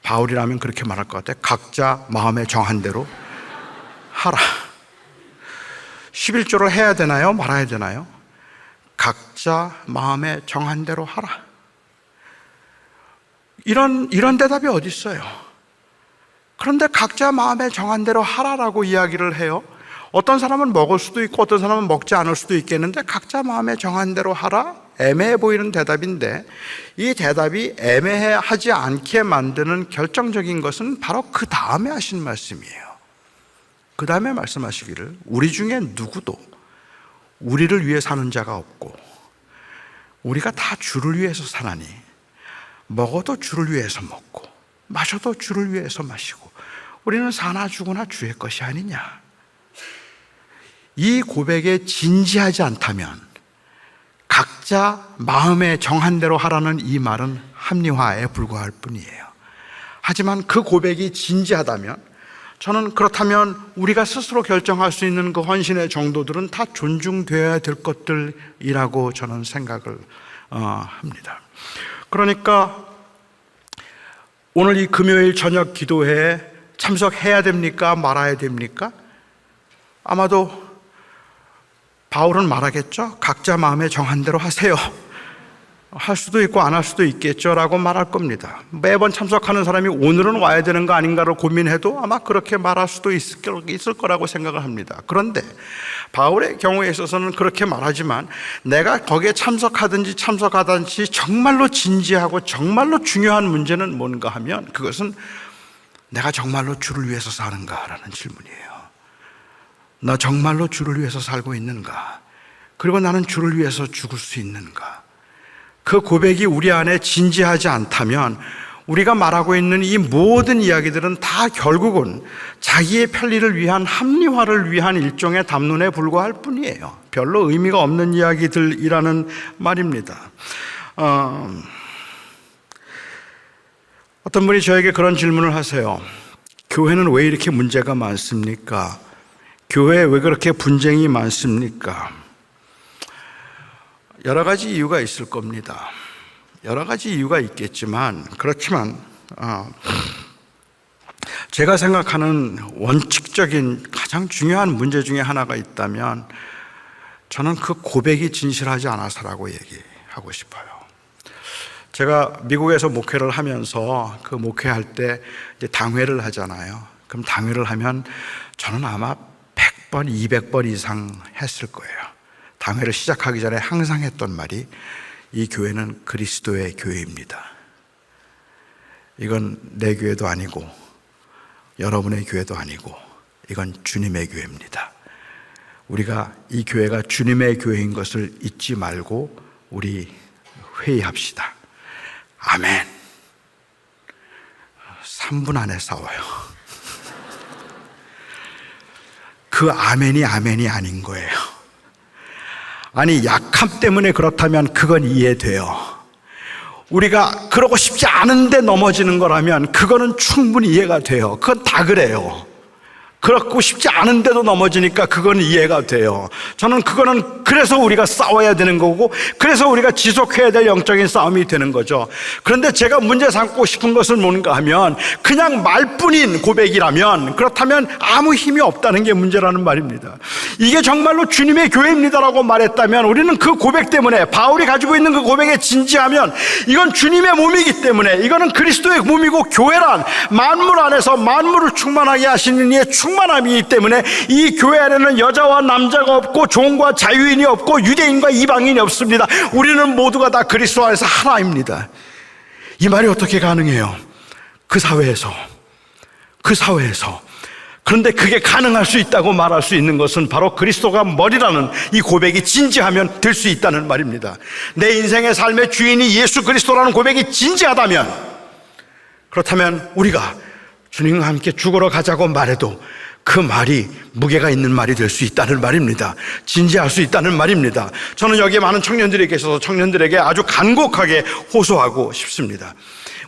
바울이라면 그렇게 말할 것 같아요. 각자 마음에 정한 대로 하라. 11조를 해야 되나요? 말아야 되나요? 각자 마음에 정한 대로 하라. 이런 대답이 어디 있어요? 그런데 각자 마음에 정한 대로 하라라고 이야기를 해요. 어떤 사람은 먹을 수도 있고 어떤 사람은 먹지 않을 수도 있겠는데 각자 마음에 정한 대로 하라? 애매해 보이는 대답인데, 이 대답이 애매하지 않게 만드는 결정적인 것은 바로 그 다음에 하신 말씀이에요. 그 다음에 말씀하시기를 우리 중에 누구도 우리를 위해 사는 자가 없고 우리가 다 주를 위해서 사나니 먹어도 주를 위해서 먹고 마셔도 주를 위해서 마시고 우리는 사나 죽으나 주의 것이 아니냐. 이 고백에 진지하지 않다면 각자 마음에 정한 대로 하라는 이 말은 합리화에 불과할 뿐이에요. 하지만 그 고백이 진지하다면, 저는 그렇다면 우리가 스스로 결정할 수 있는 그 헌신의 정도들은 다 존중되어야 될 것들이라고 저는 생각을 합니다. 그러니까 오늘 이 금요일 저녁 기도회에 참석해야 됩니까? 말아야 됩니까? 아마도 바울은 말하겠죠. 각자 마음에 정한 대로 하세요. 할 수도 있고 안 할 수도 있겠죠라고 말할 겁니다. 매번 참석하는 사람이 오늘은 와야 되는 거 아닌가를 고민해도 아마 그렇게 말할 수도 있을 거라고 생각을 합니다. 그런데 바울의 경우에 있어서는 그렇게 말하지만 내가 거기에 참석하든지 참석하든지 정말로 진지하고 정말로 중요한 문제는 뭔가 하면 그것은 내가 정말로 주를 위해서 사는가라는 질문이에요. 나 정말로 주를 위해서 살고 있는가? 그리고 나는 주를 위해서 죽을 수 있는가? 그 고백이 우리 안에 진지하지 않다면 우리가 말하고 있는 이 모든 이야기들은 다 결국은 자기의 편리를 위한 합리화를 위한 일종의 담론에 불과할 뿐이에요. 별로 의미가 없는 이야기들이라는 말입니다. 어떤 분이 저에게 그런 질문을 하세요. 교회는 왜 이렇게 문제가 많습니까? 교회에 왜 그렇게 분쟁이 많습니까? 여러 가지 이유가 있을 겁니다. 여러 가지 이유가 있겠지만 그렇지만 제가 생각하는 원칙적인 가장 중요한 문제 중에 하나가 있다면 저는 그 고백이 진실하지 않아서라고 얘기하고 싶어요. 제가 미국에서 목회를 하면서 그 목회할 때 이제 당회를 하잖아요. 그럼 당회를 하면 저는 아마 100번, 200번 이상 했을 거예요. 당회를 시작하기 전에 항상 했던 말이 이 교회는 그리스도의 교회입니다. 이건 내 교회도 아니고 여러분의 교회도 아니고 이건 주님의 교회입니다. 우리가 이 교회가 주님의 교회인 것을 잊지 말고 우리 회의합시다. 아멘. 3분 안에 싸워요. 그 아멘이 아닌 거예요. 아니, 약함 때문에 그렇다면 그건 이해돼요. 우리가 그러고 싶지 않은데 넘어지는 거라면 그거는 충분히 이해가 돼요. 그건 다 그래요. 그렇고 싶지 않은데도 넘어지니까 그건 이해가 돼요. 저는 그거는 그래서 우리가 싸워야 되는 거고 그래서 우리가 지속해야 될 영적인 싸움이 되는 거죠. 그런데 제가 문제 삼고 싶은 것은 뭔가 하면 그냥 말뿐인 고백이라면 그렇다면 아무 힘이 없다는 게 문제라는 말입니다. 이게 정말로 주님의 교회입니다라고 말했다면 우리는 그 고백 때문에 바울이 가지고 있는 그 고백에 진지하면 이건 주님의 몸이기 때문에 이거는 그리스도의 몸이고 교회란 만물 안에서 만물을 충만하게 하시는 이의 충만함이기 때문에 이 교회 안에는 여자와 남자가 없고 종과 자유인이 없고 유대인과 이방인이 없습니다. 우리는 모두가 다 그리스도 안에서 하나입니다. 이 말이 어떻게 가능해요? 그 사회에서 그런데 그게 가능할 수 있다고 말할 수 있는 것은 바로 그리스도가 머리라는 이 고백이 진지하면 될 수 있다는 말입니다. 내 인생의 삶의 주인이 예수 그리스도라는 고백이 진지하다면 그렇다면 우리가 주님과 함께 죽으러 가자고 말해도 그 말이 무게가 있는 말이 될 수 있다는 말입니다. 진지할 수 있다는 말입니다. 저는 여기에 많은 청년들이 계셔서 청년들에게 아주 간곡하게 호소하고 싶습니다.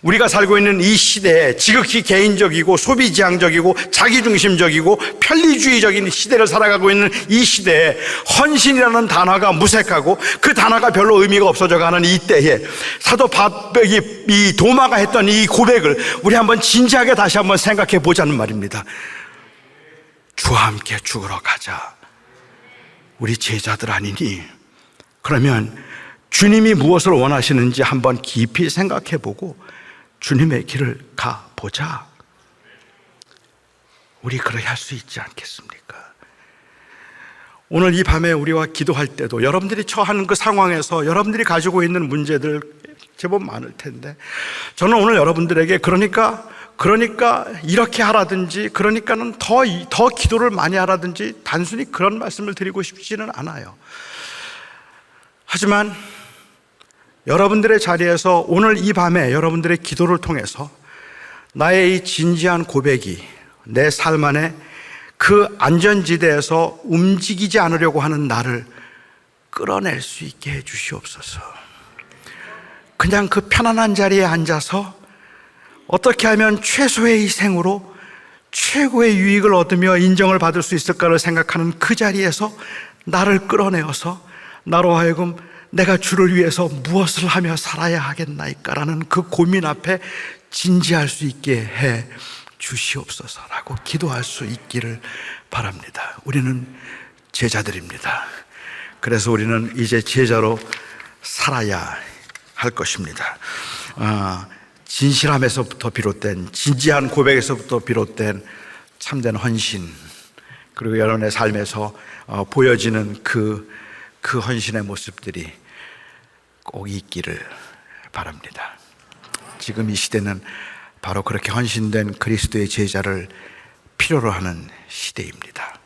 우리가 살고 있는 이 시대에 지극히 개인적이고 소비지향적이고 자기중심적이고 편리주의적인 시대를 살아가고 있는 이 시대에 헌신이라는 단어가 무색하고 그 단어가 별로 의미가 없어져가는 이 때에 사도 바울이 이 도마가 했던 이 고백을 우리 한번 진지하게 다시 한번 생각해 보자는 말입니다. 주와 함께 죽으러 가자. 우리 제자들 아니니? 그러면 주님이 무엇을 원하시는지 한번 깊이 생각해 보고 주님의 길을 가보자. 우리 그렇게 할 수 있지 않겠습니까? 오늘 이 밤에 우리와 기도할 때도 여러분들이 처하는 그 상황에서 여러분들이 가지고 있는 문제들 제법 많을 텐데 저는 오늘 여러분들에게 그러니까 이렇게 하라든지 그러니까는 더 기도를 많이 하라든지 단순히 그런 말씀을 드리고 싶지는 않아요. 하지만 여러분들의 자리에서 오늘 이 밤에 여러분들의 기도를 통해서 나의 이 진지한 고백이 내 삶 안에 그 안전지대에서 움직이지 않으려고 하는 나를 끌어낼 수 있게 해 주시옵소서. 그냥 그 편안한 자리에 앉아서 어떻게 하면 최소의 희생으로 최고의 유익을 얻으며 인정을 받을 수 있을까를 생각하는 그 자리에서 나를 끌어내어서 나로 하여금 내가 주를 위해서 무엇을 하며 살아야 하겠나이까라는 그 고민 앞에 진지할 수 있게 해 주시옵소서라고 기도할 수 있기를 바랍니다. 우리는 제자들입니다. 그래서 우리는 이제 제자로 살아야 할 것입니다. 진실함에서부터 비롯된, 진지한 고백에서부터 비롯된 참된 헌신, 그리고 여러분의 삶에서 보여지는 그 헌신의 모습들이 꼭 있기를 바랍니다. 지금 이 시대는 바로 그렇게 헌신된 그리스도의 제자를 필요로 하는 시대입니다.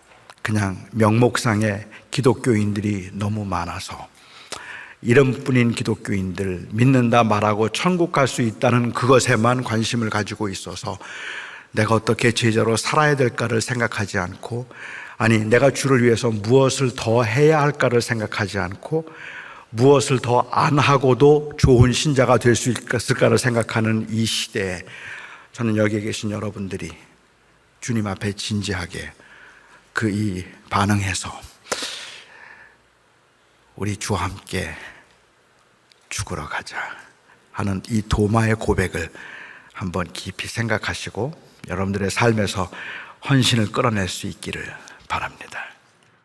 그냥 명목상의 기독교인들이 너무 많아서 이름뿐인 기독교인들, 믿는다 말하고 천국 갈 수 있다는 그것에만 관심을 가지고 있어서 내가 어떻게 제자로 살아야 될까를 생각하지 않고, 아니 내가 주를 위해서 무엇을 더 해야 할까를 생각하지 않고, 무엇을 더 안 하고도 좋은 신자가 될 수 있을까를 생각하는 이 시대에 저는 여기에 계신 여러분들이 주님 앞에 진지하게 이 반응해서 우리 주와 함께 죽으러 가자 하는 이 도마의 고백을 한번 깊이 생각하시고 여러분들의 삶에서 헌신을 끌어낼 수 있기를 바랍니다.